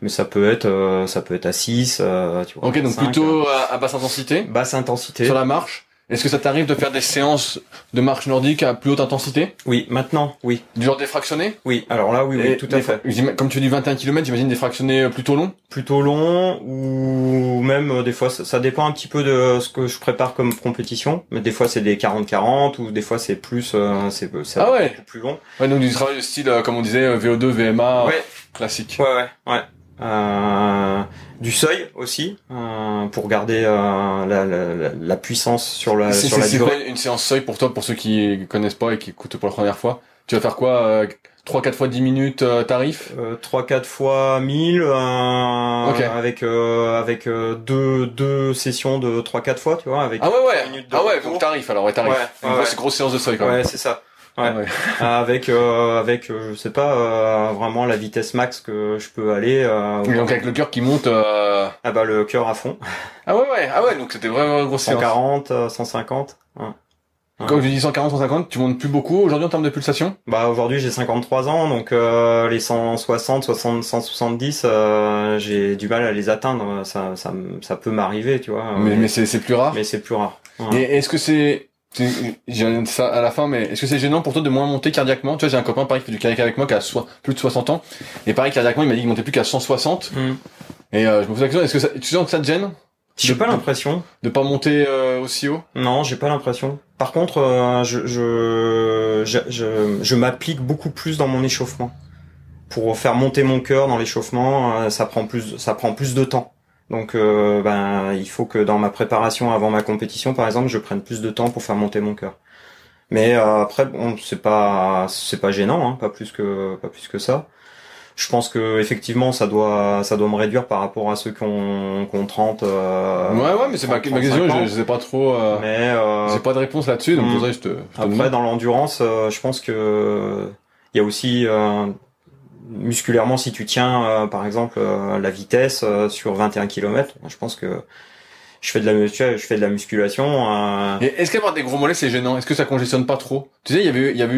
Mais ça peut être à 6, tu vois. Ok, donc 5, plutôt à basse intensité? Basse intensité. Sur la marche? Est-ce que ça t'arrive de faire des séances de marche nordique à plus haute intensité? Oui, maintenant, oui. Du genre défractionné? Oui, alors là, oui, tout à fait. Comme tu dis 21 km, j'imagine des fractionnés plutôt longs? Plutôt long, ou même, des fois, ça dépend un petit peu de ce que je prépare comme compétition. Mais des fois, c'est des 40-40, ou des fois, c'est plus, c'est beaucoup plus long. Ouais, donc du travail de style, comme on disait, VO2, VMA, ouais. Classique. Ouais. Du seuil aussi, pour garder la puissance sur la durée. C'est quoi une séance seuil pour toi, pour ceux qui connaissent pas et qui écoutent pour la première fois? Tu vas faire quoi, 3-4 fois 10 minutes tarif? 3-4 fois 1000, avec deux sessions de 3-4 fois, tu vois, avec 10 minutes de donc repos. tarif, alors, tarif. C'est grosse séance de seuil, quand même. Ouais, c'est ça. Ouais. Avec je sais pas, vraiment la vitesse max que je peux aller. Et donc avec le cœur qui monte. Le cœur à fond. Ah ouais, donc c'était vraiment une grosse séance. 140, 150. Ouais. Quand je dis 140, 150, tu montes plus beaucoup aujourd'hui en termes de pulsation? Aujourd'hui j'ai 53 ans, donc les 160, 170, j'ai du mal à les atteindre. Ça peut m'arriver, tu vois. Mais c'est plus rare. Mais c'est plus rare. Ouais. Et est-ce que j'ai ça à la fin, mais est-ce que c'est gênant pour toi de moins monter cardiaquement? Tu vois, j'ai un copain pareil qui fait du cardiaque avec moi qui a plus de 60 ans, et pareil cardiaquement il m'a dit qu'il montait plus qu'à 160. Et je me pose la question, est-ce que tu sens que ça te gêne? J'ai pas l'impression de pas monter aussi haut. Non, j'ai pas l'impression. Par contre, je m'applique beaucoup plus dans mon échauffement. Pour faire monter mon cœur dans l'échauffement, ça prend plus de temps. Donc il faut que dans ma préparation avant ma compétition par exemple, je prenne plus de temps pour faire monter mon cœur. Mais après bon, c'est pas gênant, hein, pas plus que ça. Je pense que effectivement ça doit me réduire par rapport à ceux qui ont 30 ouais, mais c'est ma question, je sais pas trop mais j'ai pas de réponse là-dessus, donc je te après demande. Dans l'endurance, je pense que il y a aussi musculairement, si tu tiens, par exemple, la vitesse sur 21 km, je pense que je fais de la musculation. Et est-ce qu'avoir des gros mollets c'est gênant? Est-ce que ça congestionne pas trop? Tu sais, il y a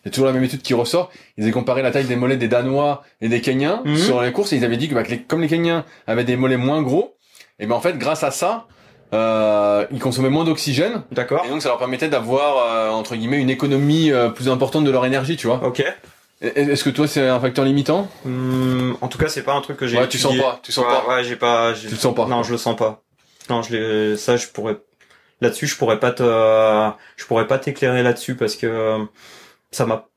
toujours la même étude qui ressort. Ils avaient comparé la taille des mollets des Danois et des Kenyans sur les courses, et ils avaient dit que comme les Kenyans avaient des mollets moins gros, et en fait grâce à ça, ils consommaient moins d'oxygène. D'accord. Et donc ça leur permettait d'avoir entre guillemets une économie plus importante de leur énergie, tu vois. Ok. Est-ce que toi c'est un facteur limitant? En tout cas, c'est pas un truc que j'ai. Ouais, tu sens pas. Ouais, j'ai pas. Tu le sens pas. Non, je le sens pas. Non, là-dessus, je pourrais pas t'éclairer là-dessus parce que ça m'a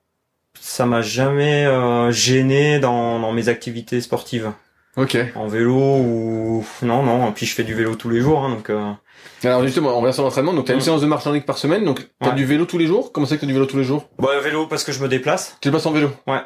jamais gêné dans mes activités sportives. Ok. En vélo ou non. Puis je fais du vélo tous les jours, hein, donc. Alors justement, on revient sur l'entraînement. Donc t'as une séance de marche nordique par semaine. Donc t'as du vélo tous les jours. Comment c'est que t'as du vélo tous les jours? Bah vélo parce que je me déplace. Tu te passes en vélo? Ouais.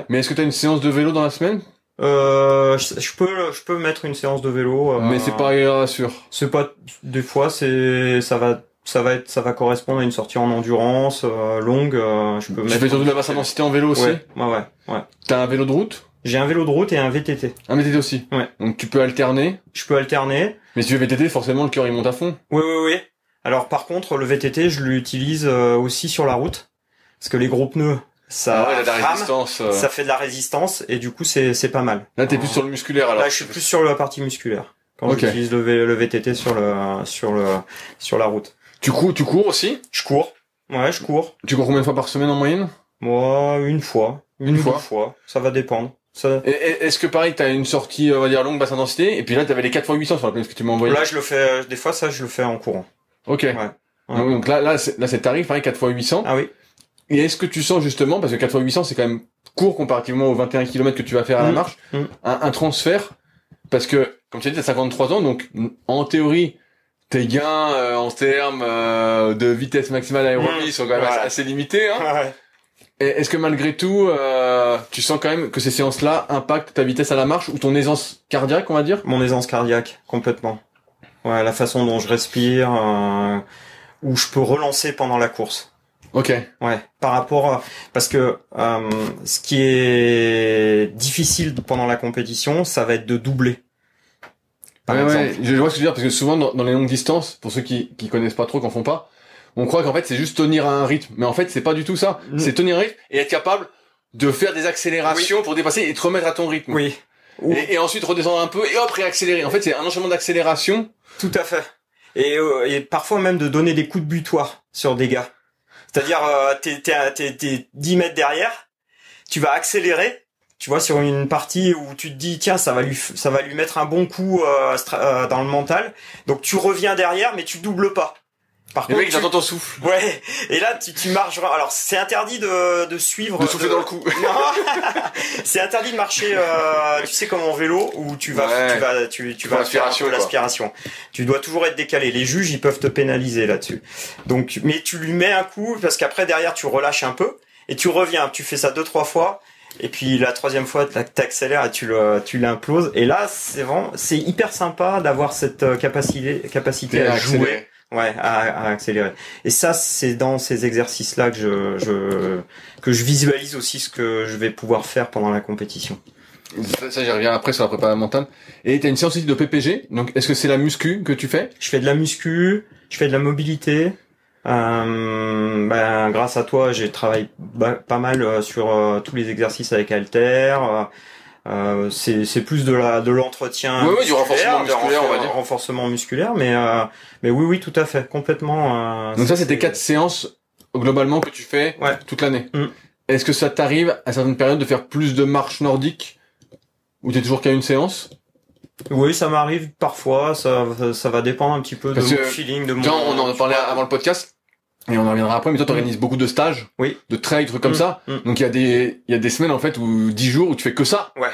Mais est-ce que t'as une séance de vélo dans la semaine? Je peux mettre une séance de vélo. Mais c'est pas sûr. C'est pas des fois ça va correspondre à une sortie en endurance longue. Je peux Tu mettre. fais surtout de la basse intensité en vélo aussi? Ouais. T'as un vélo de route? J'ai un vélo de route et un VTT. Un VTT aussi? Ouais. Donc tu peux alterner? Je peux alterner. Mais si tu veux VTT, forcément le cœur il monte à fond. Oui. Alors par contre, le VTT, je l'utilise aussi sur la route. Parce que les gros pneus, ça il a de la rame, résistance. ça fait de la résistance et du coup c'est pas mal. Là t'es plus sur le musculaire alors. Là je suis plus sur la partie musculaire. Quand j'utilise le VTT sur la route. Tu cours aussi? Je cours. Ouais, je cours. Tu cours combien de fois par semaine en moyenne? Moi, une fois. Une fois. Ça va dépendre. Est-ce que pareil, t'as une sortie, on va dire, longue, basse intensité, et puis là, t'avais les 4x800 sur la plaine que tu m'as envoyé? Là, je le fais, des fois, je le fais en courant. Ok. Ouais. Donc là, c'est tarif, pareil, 4x800. Ah oui. Et est-ce que tu sens justement, parce que 4x800, c'est quand même court comparativement aux 21 km que tu vas faire à la marche, un transfert, parce que, comme tu as dit, t'as 53 ans, donc, en théorie, tes gains, en termes, de vitesse maximale aérobie sont quand même assez limités, hein. Ouais. Est-ce que malgré tout, tu sens quand même que ces séances-là impactent ta vitesse à la marche ou ton aisance cardiaque, on va dire? Mon aisance cardiaque, complètement. Ouais, la façon dont je respire, où je peux relancer pendant la course. Ok. Ouais, par rapport parce que ce qui est difficile pendant la compétition, ça va être de doubler. Par exemple. Je vois ce que tu veux dire parce que souvent dans les longues distances, pour ceux qui connaissent pas trop, qui en font pas, on croit qu'en fait c'est juste tenir à un rythme, mais en fait c'est pas du tout ça. C'est tenir un rythme et être capable de faire des accélérations pour dépasser et te remettre à ton rythme. Oui. Et ensuite redescendre un peu et hop réaccélérer. En fait c'est un enchaînement d'accélération. Tout à fait. Et parfois même de donner des coups de butoir sur des gars. C'est-à-dire t'es 10 mètres derrière, tu vas accélérer, tu vois, sur une partie où tu te dis tiens ça va lui mettre un bon coup dans le mental. Donc tu reviens derrière mais tu doubles pas. Par contre, mec, j'entends ton souffle. Ouais. Et là, tu marches. Alors, c'est interdit de suivre. De souffler dans le cou. Non. C'est interdit de marcher. Tu sais, comme en vélo, où tu vas faire un peu l'aspiration. Tu dois toujours être décalé. Les juges, ils peuvent te pénaliser là-dessus. Donc, mais tu lui mets un coup parce qu'après derrière, tu relâches un peu et tu reviens. Tu fais ça 2-3 fois. Et puis la troisième fois, t'accélères et tu l'imploses. Et là, c'est hyper sympa d'avoir cette capacité à jouer. Ouais, à accélérer. Et ça, c'est dans ces exercices-là que je visualise aussi ce que je vais pouvoir faire pendant la compétition. Ça, j'y reviens après sur la prépa mentale. Et t'as une séance aussi de PPG. Donc, est-ce que c'est la muscu que tu fais? Je fais de la muscu, je fais de la mobilité. Grâce à toi, j'ai travaillé pas mal sur tous les exercices avec halter. C'est plus de l'entretien du renforcement musculaire, on va dire. Renforcement musculaire, mais oui, tout à fait, complètement. Donc ça, c'était 4 séances globalement que tu fais toute l'année. Est-ce que ça t'arrive à certaines périodes de faire plus de marche nordique ou t'es toujours qu'à une séance? Oui, ça m'arrive parfois. Ça va dépendre un petit peu de mon feeling, de mon. On en parlait avant le podcast. Et on en reviendra après, mais toi t'organises beaucoup de stages, de trails, trucs comme ça. Donc il y a des semaines en fait où 10 jours où tu fais que ça. Ouais.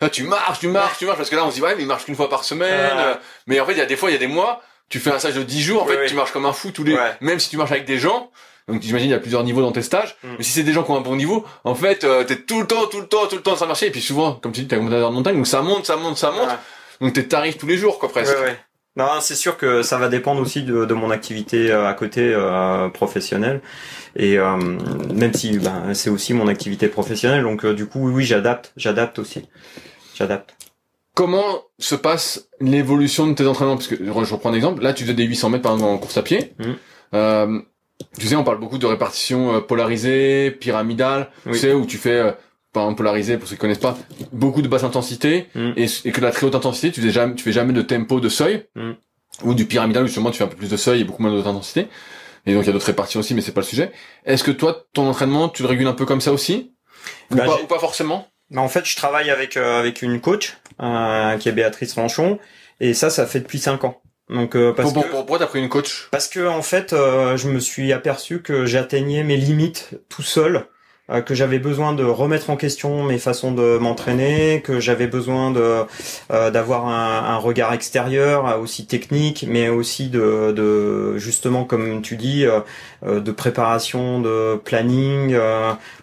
Là tu marches parce que là on se dit ouais mais il marche qu'une fois par semaine. Mais en fait il y a des mois, tu fais un stage de 10 jours, en fait tu marches comme un fou tous les même si tu marches avec des gens. Donc j'imagine il y a plusieurs niveaux dans tes stages, mais si c'est des gens qui ont un bon niveau, en fait t'es tout le temps en train de marcher et puis souvent comme tu dis t'es accompagnateur de montagne donc ça monte. Donc t'es tarif tous les jours quoi presque. Ouais. Non, c'est sûr que ça va dépendre aussi de mon activité à côté professionnelle et même si c'est aussi mon activité professionnelle donc du coup oui j'adapte aussi. Comment se passe l'évolution de tes entraînements parce que je reprends un exemple, là tu faisais des 800 mètres par exemple en course à pied. Tu sais on parle beaucoup de répartition polarisée, pyramidale, tu sais où tu fais par exemple polarisé pour ceux qui connaissent pas, beaucoup de basse intensité et que la très haute intensité tu fais jamais de tempo de seuil ou du pyramidal où justement tu fais un peu plus de seuil et beaucoup moins de haute intensité et donc il y a d'autres répartitions aussi mais c'est pas le sujet. Est-ce que toi ton entraînement tu le régules un peu comme ça aussi ou pas forcément? En fait je travaille avec une coach qui est Béatrice Lanchon et ça fait depuis 5 ans. Donc pourquoi t'as pris une coach? Parce que en fait je me suis aperçu que j'atteignais mes limites tout seul. que j'avais besoin de remettre en question mes façons de m'entraîner, que j'avais besoin de d'avoir un regard extérieur, aussi technique, mais aussi de justement, comme tu dis, de préparation, de planning,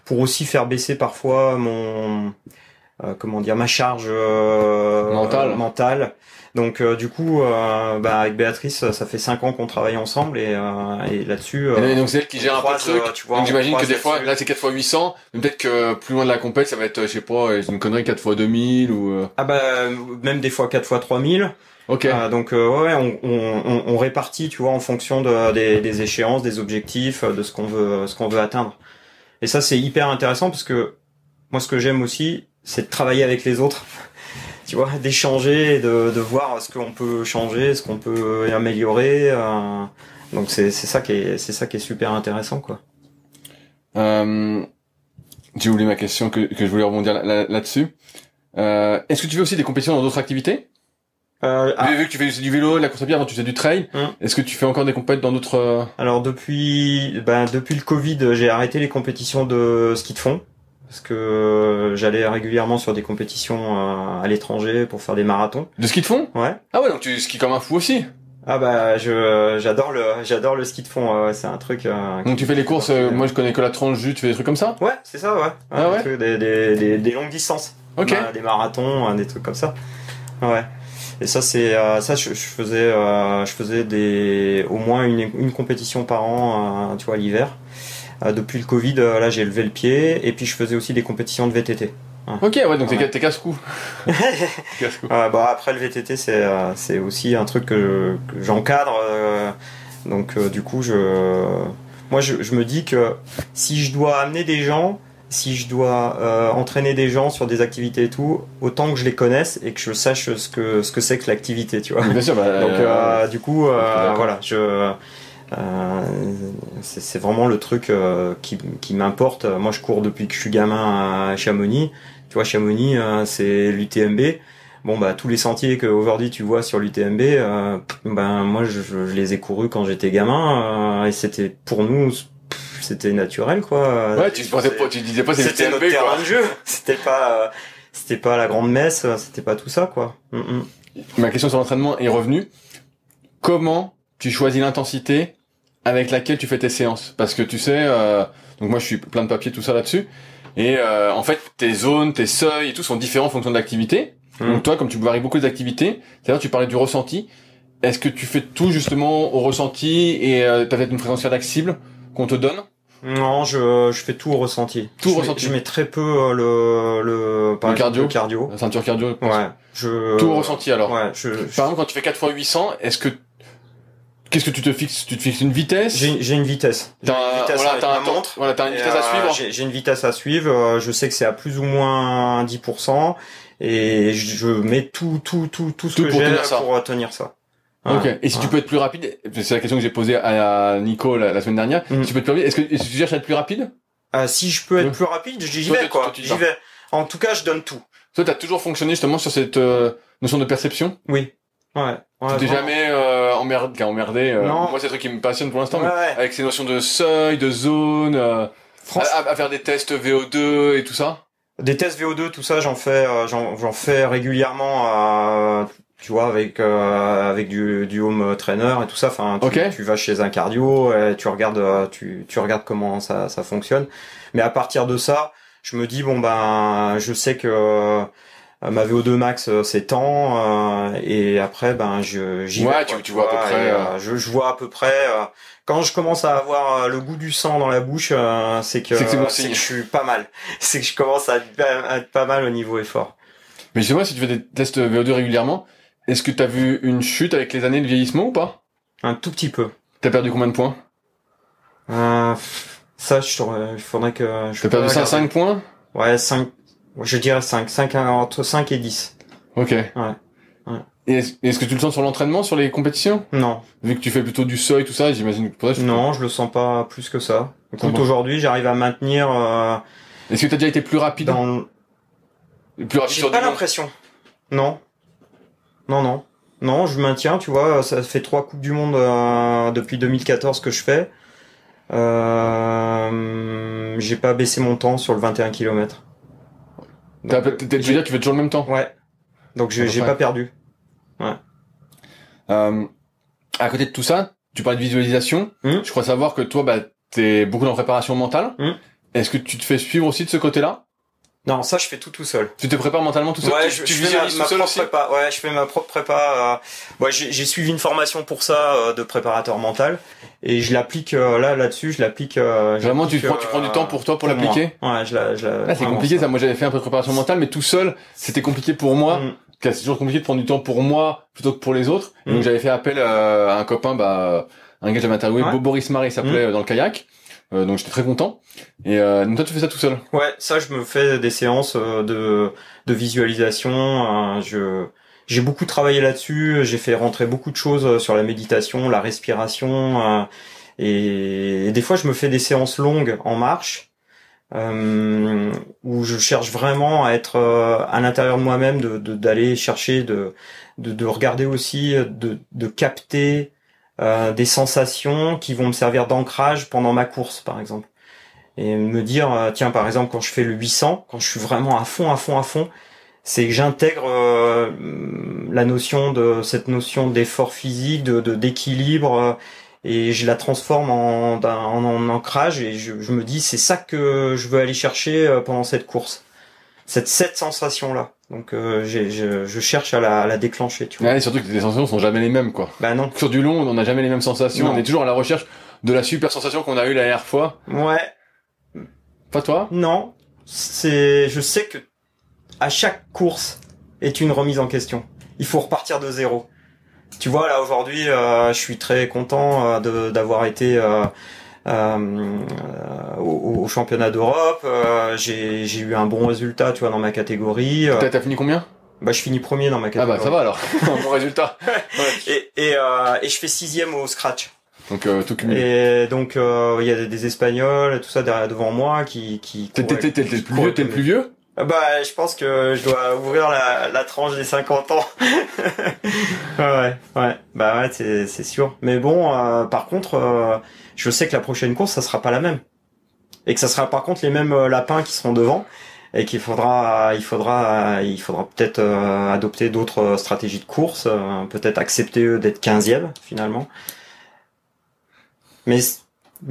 pour aussi faire baisser parfois mon ma charge mentale. Donc du coup, avec Béatrice, ça fait 5 ans qu'on travaille ensemble et là-dessus. Et donc c'est elle qui gère un peu le truc. Tu vois, donc j'imagine que des fois, là c'est 4 x 800, mais peut-être que plus loin de la compète, ça va être, je sais pas, une connerie 4 x 2000 ou. Même des fois 4 x 3000. Ok. Donc on répartit, tu vois, en fonction des échéances, des objectifs, de ce qu'on veut atteindre. Et ça c'est hyper intéressant parce que moi ce que j'aime aussi, c'est de travailler avec les autres. Tu vois, d'échanger, de voir ce qu'on peut changer, ce qu'on peut améliorer. Donc c'est ça qui est super intéressant, quoi. J'ai oublié ma question que je voulais rebondir là-dessus. Est-ce que tu fais aussi des compétitions dans d'autres activités? Vu que tu fais du vélo, de la course à pied, avant tu faisais du trail. Est-ce que tu fais encore des compétitions dans d'autres? Alors depuis le Covid, j'ai arrêté les compétitions de ski de fond. Parce que j'allais régulièrement sur des compétitions à l'étranger pour faire des marathons. De ski de fond? Ouais. Ah ouais, donc tu skis comme un fou aussi. Ah j'adore le ski de fond, ouais, c'est un truc. Donc tu fais les courses, moi je connais que la tranche jus, tu fais des trucs comme ça? Ouais, c'est ça, ouais. Ah ouais. Des longues distances. Ok. Des marathons, des trucs comme ça. Ouais. Et ça c'est je faisais au moins une compétition par an, tu vois, l'hiver. Depuis le Covid, là j'ai levé le pied et puis je faisais aussi des compétitions de VTT. Ouais. Ok, ouais, donc t'es casse-cou. Après le VTT c'est aussi un truc que j'encadre, donc du coup je me dis que si je dois amener des gens, si je dois entraîner des gens sur des activités et tout, autant que je les connaisse et que je sache ce que c'est que l'activité, tu vois. Bien sûr, donc du coup voilà, c'est vraiment le truc qui m'importe. Moi je cours depuis que je suis gamin à Chamonix. Tu vois, Chamonix c'est l'UTMB. Bon tous les sentiers que aujourd'hui tu vois sur l'UTMB, moi je les ai courus quand j'étais gamin, et c'était pour nous c'était naturel, quoi. Ouais, tu disais pas c'est c'était l'UTMB, notre terrain quoi. de jeu. C'était pas la grande messe, c'était pas tout ça, quoi. Ma question sur l'entraînement est revenue. Comment tu choisis l'intensité avec laquelle tu fais tes séances? Parce que tu sais, donc moi je suis plein de papiers, tout ça là-dessus, et en fait tes zones, tes seuils et tout sont différents en fonction de l'activité. Donc toi, comme tu varies beaucoup les activités, c'est-à-dire tu parlais du ressenti, est-ce que tu fais tout justement au ressenti et t'as peut-être une fréquence cardiaque cible qu'on te donne? Non, je fais tout au ressenti. Je mets très peu le cardio. La ceinture cardio. Ouais. Tout au ressenti alors. Ouais, Par exemple, quand tu fais 4 x 800, qu'est-ce que tu te fixes? Tu te fixes une vitesse? J'ai une vitesse. T'as une vitesse à suivre. J'ai une vitesse à suivre. Je sais que c'est à plus ou moins 10%. Et je mets tout ce que j'ai pour tenir ça. Ok. Et si tu peux être plus rapide, c'est la question que j'ai posée à Nico la semaine dernière. Si tu peux être plus rapide, est-ce que tu cherches à être plus rapide? Si je peux être plus rapide, j'y vais, quoi. J'y vais. En tout cas, je donne tout. Toi, t'as toujours fonctionné justement sur cette notion de perception? Oui. Ouais. Tu t'es jamais emmerdé. Non. Moi, c'est le truc qui me passionne pour l'instant. Avec ces notions de seuil, de zone, à faire des tests VO2 et tout ça. Des tests VO2, tout ça, j'en fais régulièrement. Tu vois, avec du home trainer et tout ça. Enfin, tu vas chez un cardio, et tu regardes comment ça fonctionne. Mais à partir de ça, je me dis je sais que ma VO2 max c'est tant, et après j'y vais. Tu vois à peu près. Je vois à peu près. Quand je commence à avoir le goût du sang dans la bouche, c'est que je suis pas mal. C'est que je commence à être pas mal au niveau effort. Mais je sais pas si tu fais des tests VO2 régulièrement. Est-ce que t'as vu une chute avec les années de vieillissement ou pas? Un tout petit peu. T'as perdu combien de points? Ça, il faudrait que... T'as perdu 5 points? Ouais, 5. Je dirais 5. Entre 5 et 10. Ok. Ouais. Et est-ce que tu le sens sur l'entraînement, sur les compétitions? Non. Vu que tu fais plutôt du seuil, tout ça, j'imagine que non, je le sens pas plus que ça. Écoute, aujourd'hui, j'arrive à maintenir... Est-ce que t'as déjà été plus rapide? J'ai pas l'impression. Non, je maintiens, tu vois, ça fait 3 Coupes du Monde depuis 2014 que je fais. J'ai pas baissé mon temps sur le 21 km. Tu veux dire que tu fais toujours le même temps? Ouais. Donc j'ai pas perdu. Ouais. À côté de tout ça, tu parles de visualisation. Je crois savoir que toi, t'es beaucoup dans la préparation mentale. Est-ce que tu te fais suivre aussi de ce côté-là? Non, ça je fais tout seul. Tu te prépares mentalement tout seul? Ouais, tu fais visualises ma tout seul propre aussi? prépa. Ouais, je fais ma propre prépa. Ouais, j'ai suivi une formation pour ça de préparateur mental et je l'applique là-dessus. Je l'applique. Vraiment, tu prends du temps pour toi pour l'appliquer? Ouais, c'est compliqué ça. Moi, j'avais fait un peu de préparation mentale, mais tout seul, c'était compliqué pour moi. C'est toujours compliqué de prendre du temps pour moi plutôt que pour les autres. Et donc, j'avais fait appel à un copain, un gars que j'avais interviewé, Boris Marais, s'appelait dans le kayak. Donc j'étais très content. Et donc toi tu fais ça tout seul? Ouais, ça je me fais des séances de visualisation. J'ai beaucoup travaillé là-dessus. J'ai fait rentrer beaucoup de choses sur la méditation, la respiration. Et des fois je me fais des séances longues en marche où je cherche vraiment à être à l'intérieur de moi-même, d'aller chercher, de regarder aussi, de capter des sensations qui vont me servir d'ancrage pendant ma course, par exemple. Et me dire, tiens, par exemple, quand je fais le 800, quand je suis vraiment à fond, c'est que j'intègre cette notion d'effort physique, d'équilibre, et je la transforme en ancrage, et je me dis, c'est ça que je veux aller chercher pendant cette course. Cette sensation-là. Donc je cherche à la déclencher, tu vois. Ouais, surtout que les sensations sont jamais les mêmes, quoi. Bah non. Sur du long, on n'a jamais les mêmes sensations. Non. On est toujours à la recherche de la super sensation qu'on a eue la dernière fois. Ouais. Pas toi? Non. Je sais que à chaque course est une remise en question. Il faut repartir de zéro. Tu vois, là aujourd'hui, je suis très content d'avoir été au championnat d'Europe. J'ai eu un bon résultat, tu vois, dans ma catégorie. T'as fini combien? Je finis premier dans ma catégorie. Ah bah ça va alors, un bon résultat. Ouais. Et je fais 6e au scratch. Donc tout cumulé. Et donc il y a des Espagnols et tout ça devant moi qui T'es le plus vieux? Je pense que je dois ouvrir la tranche des 50 ans. ouais. Bah ouais, c'est sûr. Mais bon, par contre, je sais que la prochaine course, ça sera pas la même. Et que ça sera par contre les mêmes lapins qui seront devant. Et qu'il faudra peut-être adopter d'autres stratégies de course, peut-être accepter d'être 15e finalement. Mais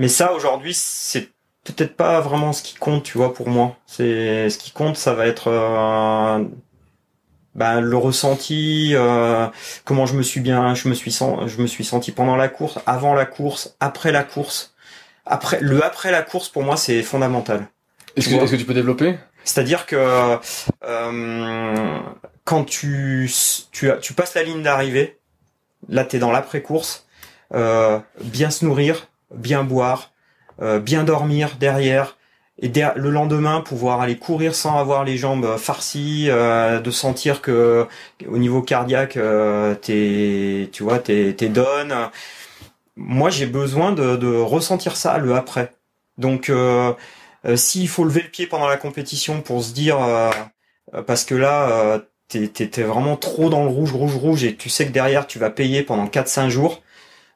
ça aujourd'hui, c'est peut-être pas vraiment ce qui compte, tu vois, pour moi. Ce qui compte, ça va être le ressenti, comment je me suis senti pendant la course, avant la course, après la course. Après la course, pour moi, c'est fondamental. Est-ce que tu peux développer? C'est-à-dire que quand tu passes la ligne d'arrivée, là t'es dans l'après-course, bien se nourrir, bien boire, bien dormir derrière, et le lendemain pouvoir aller courir sans avoir les jambes farcies, de sentir que au niveau cardiaque t'es done. Moi j'ai besoin de ressentir ça le après. Donc s'il faut lever le pied pendant la compétition pour se dire parce que là t'es vraiment trop dans le rouge et tu sais que derrière tu vas payer pendant 4-5 jours,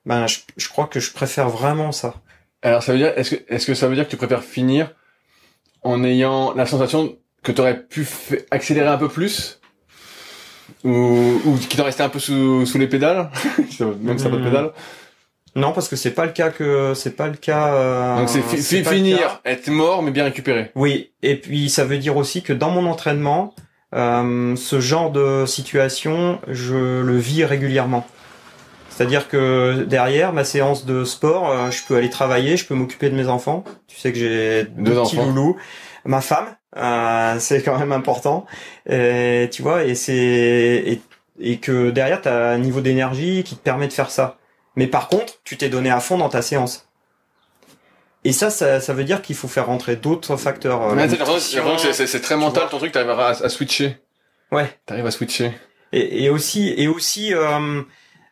je crois que je préfère vraiment ça. Alors ça veut dire est-ce que ça veut dire que tu préfères finir en ayant la sensation que t'aurais pu accélérer un peu plus ou qu'il t'en restait un peu sous les pédales même ça pas de pédales? Non, parce que c'est pas le cas. Donc c'est finir, être mort mais bien récupéré. Oui, et puis ça veut dire aussi que dans mon entraînement, ce genre de situation, je le vis régulièrement. C'est-à-dire que derrière ma séance de sport, je peux aller travailler, je peux m'occuper de mes enfants. Tu sais que j'ai deux petits loulous, ma femme, c'est quand même important. Et tu vois, et que derrière t'as un niveau d'énergie qui te permet de faire ça. Mais par contre, tu t'es donné à fond dans ta séance. Et ça veut dire qu'il faut faire rentrer d'autres facteurs. C'est très mental ton truc, t'arrives à switcher. Ouais. T'arrives à switcher. Et aussi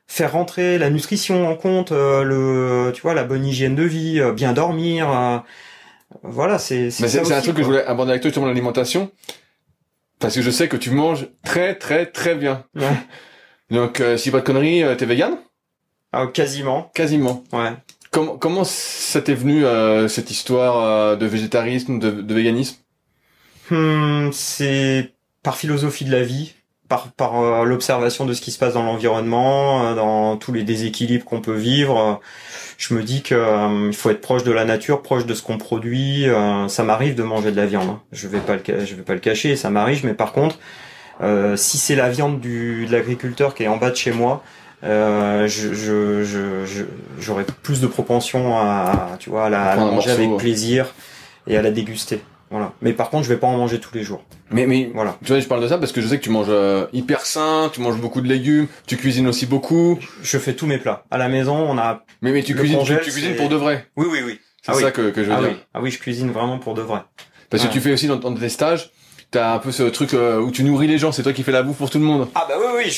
faire rentrer la nutrition en compte, la bonne hygiène de vie, bien dormir. Voilà, c'est un truc que je voulais aborder avec toi, justement, l'alimentation. Parce que je sais que tu manges très très très bien. Ouais. Donc si pas de conneries, t'es vegan? Ah, quasiment. Quasiment. Ouais. Comment ça t'est venu cette histoire de végétarisme, de véganisme? C'est par philosophie de la vie, par l'observation de ce qui se passe dans l'environnement, dans tous les déséquilibres qu'on peut vivre. Je me dis que il faut être proche de la nature, proche de ce qu'on produit. Ça m'arrive de manger de la viande, hein. Je vais pas le cacher, ça m'arrive. Mais par contre, si c'est la viande de l'agriculteur qui est en bas de chez moi, j'aurais plus de propension à la manger avec plaisir et à la déguster. Voilà. Mais par contre, je vais pas en manger tous les jours. Mais voilà. Tu vois, je parle de ça parce que je sais que tu manges hyper sain, tu manges beaucoup de légumes, tu cuisines aussi beaucoup. Je fais tous mes plats. À la maison, on a. Mais tu cuisines pour de vrai. Oui. C'est ça que je veux dire. Oui. Ah oui, je cuisine vraiment pour de vrai. Parce que tu fais aussi dans tes stages, t'as un peu ce truc où tu nourris les gens, c'est toi qui fais la bouffe pour tout le monde. Ah bah oui,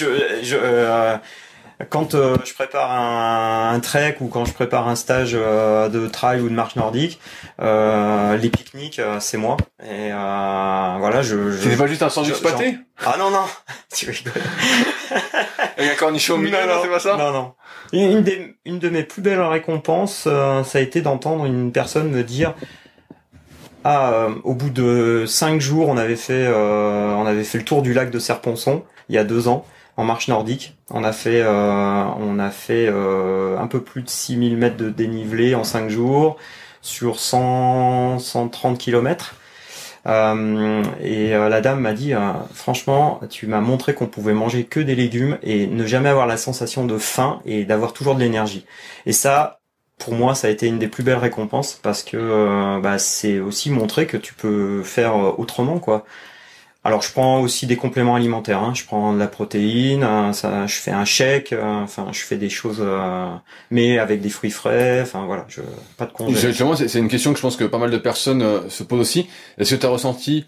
quand je prépare un trek ou quand je prépare un stage de trail ou de marche nordique, les pique-niques, c'est moi. Et voilà, C'était pas juste un sandwich pâté? Ah non, tu rigoles. Avec un cornichon au milieu, non, c'est pas ça? Non. Une de mes plus belles récompenses, ça a été d'entendre une personne me dire au bout de 5 jours, on avait fait le tour du lac de Serponçon il y a 2 ans. En marche nordique, on a fait un peu plus de 6000 mètres de dénivelé en 5 jours sur 130 kilomètres. La dame m'a dit, franchement, tu m'as montré qu'on pouvait manger que des légumes et ne jamais avoir la sensation de faim et d'avoir toujours de l'énergie. Et ça, pour moi, ça a été une des plus belles récompenses parce que c'est aussi montrer que tu peux faire autrement, quoi. Alors je prends aussi des compléments alimentaires, hein. Je prends de la protéine, je fais un shake, je fais des choses, mais avec des fruits frais, voilà, pas de congé. Justement, c'est une question que je pense que pas mal de personnes se posent aussi. Est-ce que tu as ressenti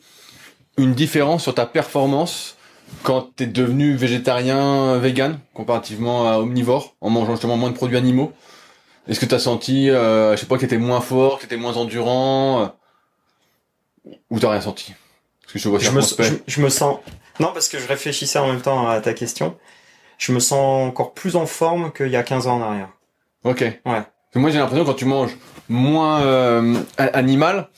une différence sur ta performance quand t'es devenu végétarien, vegan, comparativement à omnivore, en mangeant justement moins de produits animaux? Est-ce que tu as senti, je sais pas, que t'étais moins fort, que t'étais moins endurant, ou t'as rien senti? Parce que je me sens... Non, parce que je réfléchissais en même temps à ta question. Je me sens encore plus en forme qu'il y a 15 ans en arrière. Ok. Ouais. Parce que moi, j'ai l'impression que quand tu manges moins animal,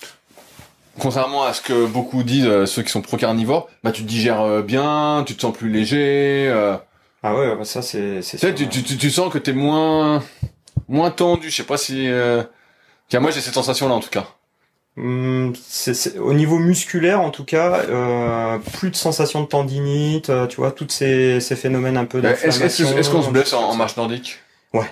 contrairement à ce que beaucoup disent, ceux qui sont pro-carnivores, tu te digères bien, tu te sens plus léger. Ah ouais, ça c'est sûr. Tu sens que t'es moins tendu. Je sais pas si... moi, j'ai cette sensation-là, en tout cas. Au niveau musculaire en tout cas, plus de sensation de tendinite, tu vois, tous ces phénomènes un peu d'inflammation. Est-ce qu'on se blesse en marche nordique? Ouais.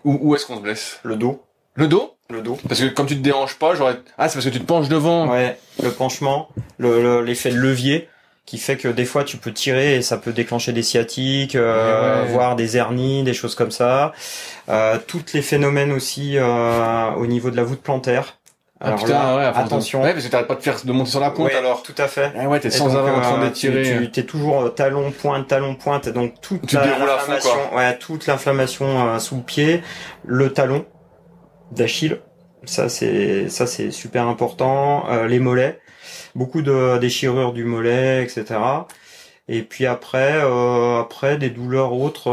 Où est-ce qu'on se blesse? Le dos. Le dos? Le dos. Parce que comme tu te déranges pas, c'est parce que tu te penches devant. Ouais, le penchement, l'effet de levier qui fait que des fois tu peux tirer et ça peut déclencher des sciatiques, voire des hernies, des choses comme ça. Tous les phénomènes aussi au niveau de la voûte plantaire. Alors attention. Ouais, parce que t'arrêtes pas de monter sur la pointe, alors. Tout à fait. Ouais, t'es sans arrêt en train d'étirer. T'es toujours talon pointe, donc toute l'inflammation sous le pied, le talon d'Achille. Ça c'est super important. Les mollets, beaucoup de déchirures du mollet, etc. Et puis après des douleurs autres,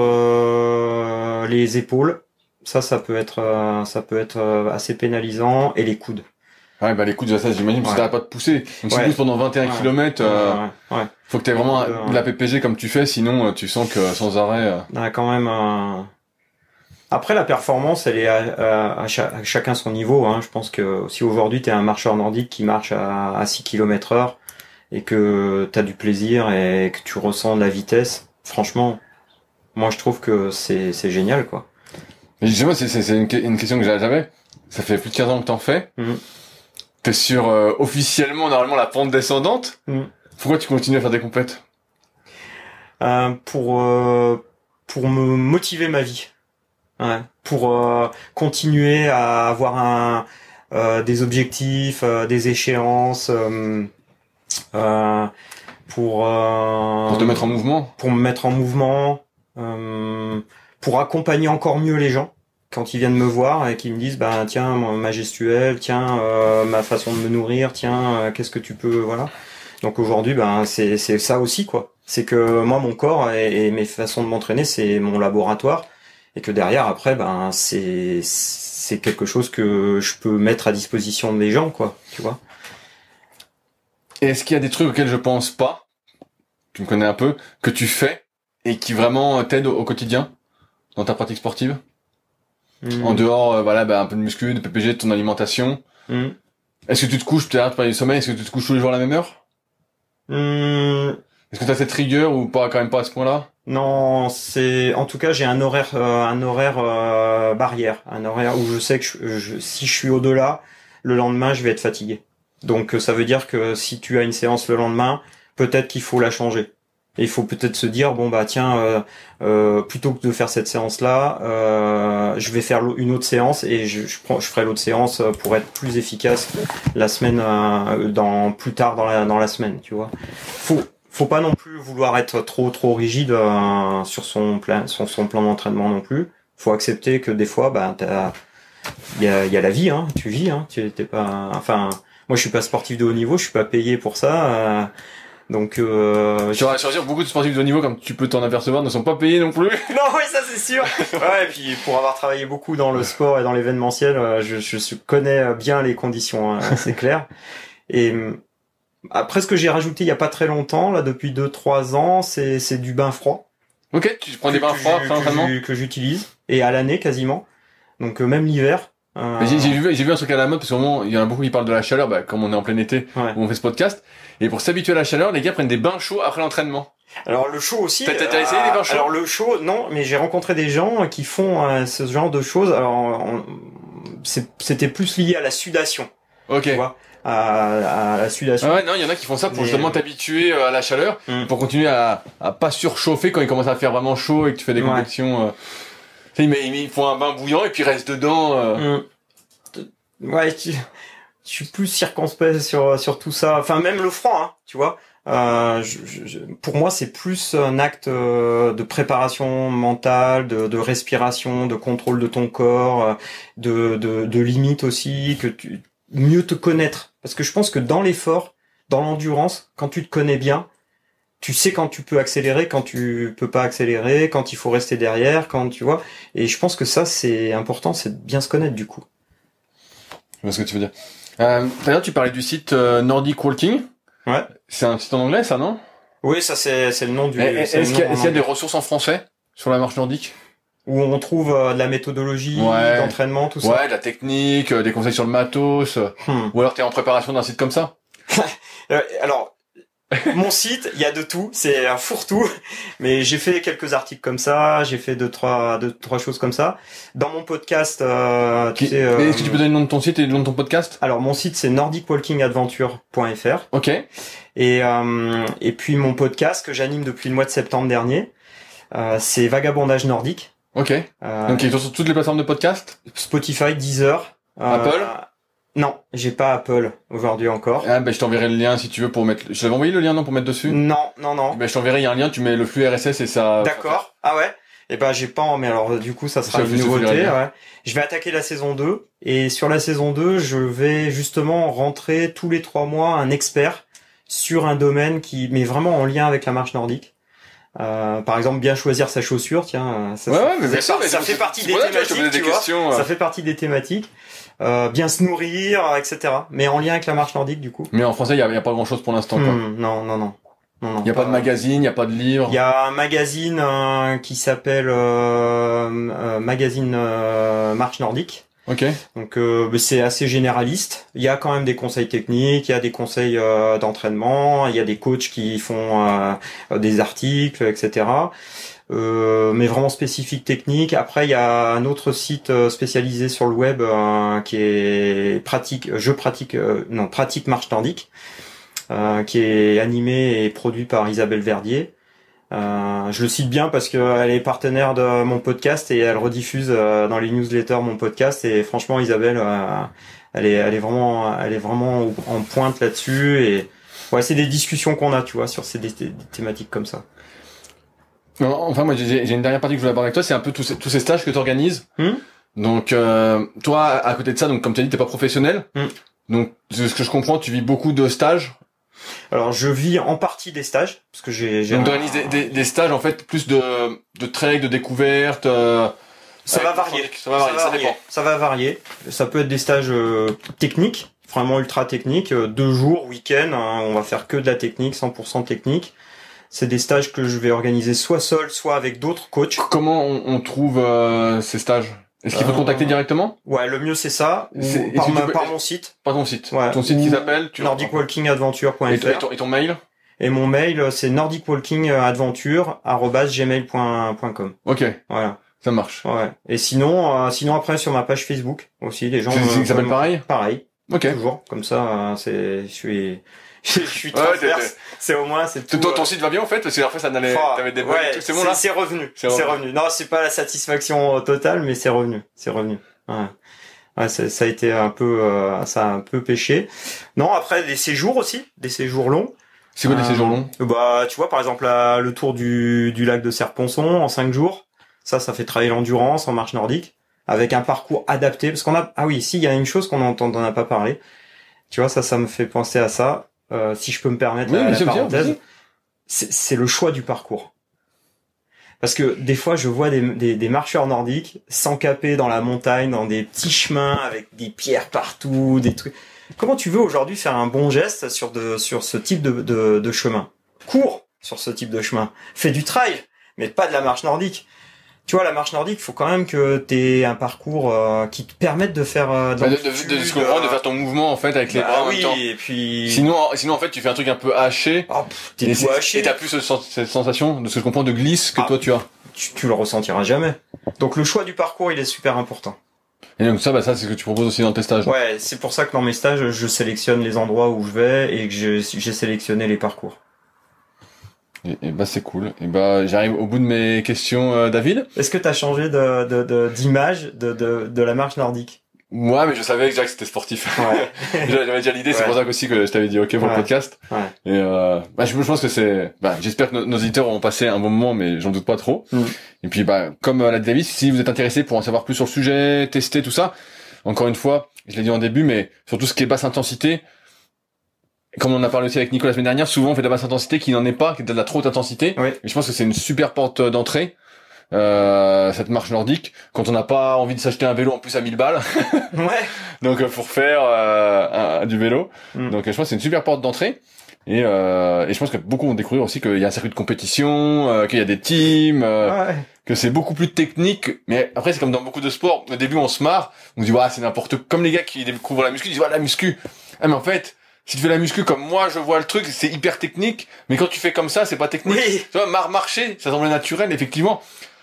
les épaules. Ça peut être assez pénalisant, et les coudes. Ouais, les coudes, ça, j'imagine, parce que t'arrêtes pas de pousser. Donc, si tu pousses pendant 21 km, faut que t'aies vraiment de la PPG comme tu fais, sinon, tu sens que sans arrêt, quand même, Après, la performance, elle est à chacun son niveau, hein. Je pense que si aujourd'hui t'es un marcheur nordique qui marche à 6 km/h et que t'as du plaisir et que tu ressens de la vitesse, franchement, moi, je trouve que c'est génial, quoi. Mais justement, c'est une question que j'avais. Ça fait plus de 15 ans que t'en fais. T'es sur, officiellement, normalement, la pente descendante. Pourquoi tu continues à faire des compètes? Pour me motiver ma vie. Ouais. Pour continuer à avoir des objectifs, des échéances, pour te mettre en mouvement. Pour me mettre en mouvement, pour accompagner encore mieux les gens quand ils viennent me voir et qu'ils me disent tiens ma gestuelle, tiens ma façon de me nourrir, tiens qu'est-ce que tu peux, voilà. Donc aujourd'hui c'est ça aussi, quoi. C'est que moi mon corps et mes façons de m'entraîner, c'est mon laboratoire, et que derrière après ben c'est quelque chose que je peux mettre à disposition des gens, quoi, tu vois. Et est-ce qu'il y a des trucs auxquels je pense pas, tu me connais un peu, que tu fais et qui vraiment t'aident au quotidien dans ta pratique sportive? En dehors, voilà, un peu de muscu, de PPG, de ton alimentation. Est-ce que tu te couches, peut-être tu parlais du sommeil, est-ce que tu te couches tous les jours à la même heure? Est-ce que tu as cette rigueur ou pas, quand même pas à ce point-là? Non, en tout cas, j'ai un horaire barrière, un horaire où je sais que si je suis au-delà, le lendemain, je vais être fatigué. Donc, ça veut dire que si tu as une séance le lendemain, peut-être qu'il faut la changer. Et il faut peut-être se dire, bon bah tiens, plutôt que de faire cette séance-là, je vais faire une autre séance et je ferai l'autre séance pour être plus efficace la semaine, plus tard dans la semaine, tu vois. Faut pas non plus vouloir être trop rigide sur son plan d'entraînement non plus. Faut accepter que des fois, bah il y a la vie, hein, tu vis, hein, t'es pas, enfin, moi je suis pas sportif de haut niveau, je suis pas payé pour ça. Donc, sur beaucoup de sportifs de haut niveau, comme tu peux t'en apercevoir, ne sont pas payés non plus. Non, oui, ça c'est sûr. Ouais, et puis pour avoir travaillé beaucoup dans le sport et dans l'événementiel, je connais bien les conditions, hein, c'est clair. Et après, ce que j'ai rajouté il y a pas très longtemps, là, depuis 2-3 ans, c'est du bain froid. Ok, tu prends des bains froids après l'entraînement? Que j'utilise, et à l'année quasiment. Donc même l'hiver. J'ai vu un truc à la mode, parce qu'au moment, il y en a beaucoup qui parlent de la chaleur, comme on est en plein été, ouais, où on fait ce podcast. Et pour s'habituer à la chaleur, les gars prennent des bains chauds après l'entraînement. Alors le chaud aussi. T'as essayé des bains chauds? Alors le chaud, non, mais j'ai rencontré des gens qui font ce genre de choses. Alors c'était plus lié à la sudation. Ok. Tu vois, à la sudation. Ah ouais, non, il y en a qui font ça pour justement t'habituer à la chaleur, pour continuer à pas surchauffer quand il commence à faire vraiment chaud et que tu fais des compétitions. Tu sais, ils font un bain bouillant et puis ils restent dedans. Ouais, je suis plus circonspect sur tout ça. Enfin, même le froid, hein, tu vois. Pour moi, c'est plus un acte de préparation mentale, de respiration, de contrôle de ton corps, de limite aussi, mieux te connaître. Parce que je pense que dans l'effort, dans l'endurance, quand tu te connais bien, tu sais quand tu peux accélérer, quand tu peux pas accélérer, quand il faut rester derrière, quand tu vois. Et je pense que ça, c'est important, c'est de bien se connaître du coup. Je vois ce que tu veux dire. D'ailleurs, tu parlais du site Nordic Walking. Ouais. C'est un site en anglais, ça, non? Oui, ça c'est le nom du. Est-ce qu'il y a des ressources en français sur la marche nordique? Où on trouve de la méthodologie, d'entraînement, tout ça. Ouais, de la technique, des conseils sur le matos. Ou alors t'es en préparation d'un site comme ça? Alors, mon site, il y a de tout, c'est un fourre-tout, mais j'ai fait quelques articles comme ça, j'ai fait deux, trois choses comme ça. Dans mon podcast, est-ce que tu peux donner le nom de ton site et le nom de ton podcast? Alors, mon site, c'est nordicwalkingadventure.fr. Ok. Et puis, mon podcast que j'anime depuis le mois de septembre dernier, c'est Vagabondage Nordique. Ok. Donc, il est sur toutes les plateformes de podcast? Spotify, Deezer. Apple? Non, j'ai pas Apple aujourd'hui encore. Ah, je t'enverrai le lien si tu veux pour mettre. Je t'avais envoyé le lien, non, pour mettre dessus? Non. Je t'enverrai, il y a un lien, tu mets le flux RSS et ça. D'accord. Ah ouais. Et j'ai pas, mais alors, du coup, ça sera une nouveauté, ouais. Je vais attaquer la saison 2. Et sur la saison 2, je vais justement rentrer tous les 3 mois un expert sur un domaine mais vraiment en lien avec la marche nordique. Par exemple, bien choisir sa chaussure, tiens. Ça fait partie des thématiques, tu vois. Ça fait partie des thématiques. Bien se nourrir, etc. Mais en lien avec la marche nordique, du coup. Mais en français, il y a pas grand chose pour l'instant, quoi. Non. Il y a pas de magazine, il y a pas de livre. Il y a un magazine qui s'appelle Magazine Marche Nordique. Ok. Donc c'est assez généraliste. Il y a quand même des conseils techniques, il y a des conseils d'entraînement, il y a des coachs qui font des articles, etc. Mais vraiment spécifique technique. Après, il y a un autre site spécialisé sur le web qui est Pratique Marche Nordique, qui est animé et produit par Isabelle Verdier. Je le cite bien parce qu'elle est partenaire de mon podcast et elle rediffuse dans les newsletters mon podcast. Et franchement, Isabelle, elle est vraiment en pointe là-dessus. Et ouais, c'est des discussions qu'on a, tu vois, sur des thématiques comme ça. Enfin, moi, j'ai une dernière partie que je voulais aborder avec toi, c'est un peu tous ces stages que tu organises. Donc, toi, à côté de ça, donc comme tu as dit, t'es pas professionnel. Donc, de ce que je comprends, tu vis beaucoup de stages. Alors, je vis en partie des stages, parce que j'ai donc, t'organises des stages, en fait, plus de trek, de découverte, Ça va varier. Ça dépend. Ça va varier. Ça peut être des stages techniques, vraiment ultra techniques, 2 jours, week-end, hein, on va faire que de la technique, 100% technique. C'est des stages que je vais organiser soit seul, soit avec d'autres coachs. Comment on trouve ces stages? Est-ce qu'il faut te contacter directement? Ouais, le mieux c'est ça, ou par mon site. Par ton site. Ouais. Ton site qui s'appelle nordicwalkingadventure.fr. Et ton mail? Et mon mail, c'est nordicwalkingadventure@gmail.com. Ok. Voilà. Ça marche. Ouais. Et sinon après sur ma page Facebook aussi, les gens. Ça s'appelle pareil? Pareil. Ok. Toujours. Comme ça, je suis transverse. C'est au moins, c'est tout. Ton site va bien en fait? Parce que après ça n'allait, t'avais des c'est bon là? C'est revenu. C'est revenu. Non, c'est pas la satisfaction totale, mais c'est revenu. Ouais. Ouais, ça a été un peu, ça a un peu pêché. Non, après, des séjours aussi. Des séjours longs. C'est quoi des séjours longs? Bah, tu vois, par exemple, le tour du lac de Serponçon en 5 jours. Ça fait travailler l'endurance en marche nordique. Avec un parcours adapté. Parce qu'on a, il y a une chose qu'on n'en a pas parlé. Tu vois, ça me fait penser à ça. Si je peux me permettre la parenthèse. C'est le choix du parcours. Parce que des fois, je vois des marcheurs nordiques s'encaper dans la montagne, dans des petits chemins avec des pierres partout, des trucs. Comment tu veux aujourd'hui faire un bon geste sur ce type de chemin? Cours sur ce type de chemin. Fais du trail, mais pas de la marche nordique. Tu vois, la marche nordique, il faut quand même que t'aies un parcours qui te permette de faire de faire ton mouvement en fait avec les bras en même temps. Et puis sinon en fait tu fais un truc un peu haché. T'es tout haché. Et t'as plus cette sensation de ce que je comprends de glisse que toi tu as. Tu le ressentiras jamais. Donc le choix du parcours, il est super important. Et donc ça c'est ce que tu proposes aussi dans tes stages. Ouais, c'est pour ça que dans mes stages, je sélectionne les endroits où je vais et que j'ai sélectionné les parcours. Et bah c'est cool. Et bah j'arrive au bout de mes questions, David. Est-ce que t'as changé d'image de la marche nordique? Ouais, mais je savais déjà que c'était sportif. Ouais. J'avais déjà l'idée, c'est pour ça aussi que je t'avais dit ok pour le podcast. Ouais. Et je pense que j'espère que nos auditeurs ont passé un bon moment, mais j'en doute pas trop. Et puis comme l'a dit David, si vous êtes intéressé pour en savoir plus sur le sujet, tester tout ça, encore une fois, je l'ai dit en début, mais surtout ce qui est basse intensité. Comme on en a parlé aussi avec Nico la semaine dernière, souvent on fait de la basse intensité qui n'en est pas, qui est de la trop haute intensité. Oui. Et je pense que c'est une super porte d'entrée, cette marche nordique, quand on n'a pas envie de s'acheter un vélo en plus à 1000 balles. Ouais. Donc pour faire du vélo. Donc je pense que c'est une super porte d'entrée. Et je pense que beaucoup vont découvrir aussi qu'il y a un circuit de compétition, qu'il y a des teams, que c'est beaucoup plus technique. Mais après c'est comme dans beaucoup de sports. Au début on se marre, on se dit c'est n'importe quoi. Comme les gars qui découvrent la muscu, ils disent la muscu. Ah mais en fait, si tu fais la muscu comme moi, je vois le truc, c'est hyper technique, mais quand tu fais comme ça, c'est pas technique. Oui. Tu vois, marcher, ça semble naturel, effectivement.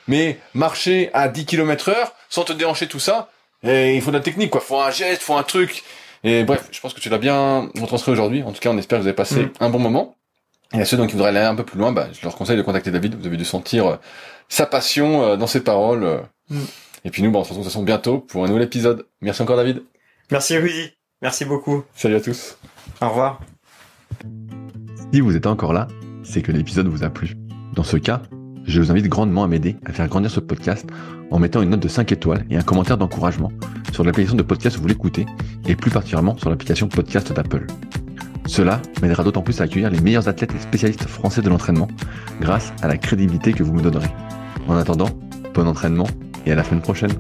Mais marcher à 10 km/h, sans te déhancher tout ça, et il faut de la technique, quoi. Faut un geste, faut un truc. Et bref, je pense que tu l'as bien retranscrit aujourd'hui. En tout cas, on espère que vous avez passé un bon moment. Et à ceux qui voudraient aller un peu plus loin, je leur conseille de contacter David. Vous avez dû sentir sa passion dans ses paroles. Et puis nous, on se retrouve de toute façon bientôt pour un nouvel épisode. Merci encore, David. Merci, Rudy. Merci beaucoup. Salut à tous. Au revoir. Si vous êtes encore là, c'est que l'épisode vous a plu. Dans ce cas, je vous invite grandement à m'aider à faire grandir ce podcast en mettant une note de 5 étoiles et un commentaire d'encouragement sur l'application de podcast où vous l'écoutez et plus particulièrement sur l'application podcast d'Apple. Cela m'aidera d'autant plus à accueillir les meilleurs athlètes et spécialistes français de l'entraînement grâce à la crédibilité que vous me donnerez. En attendant, bon entraînement et à la semaine prochaine.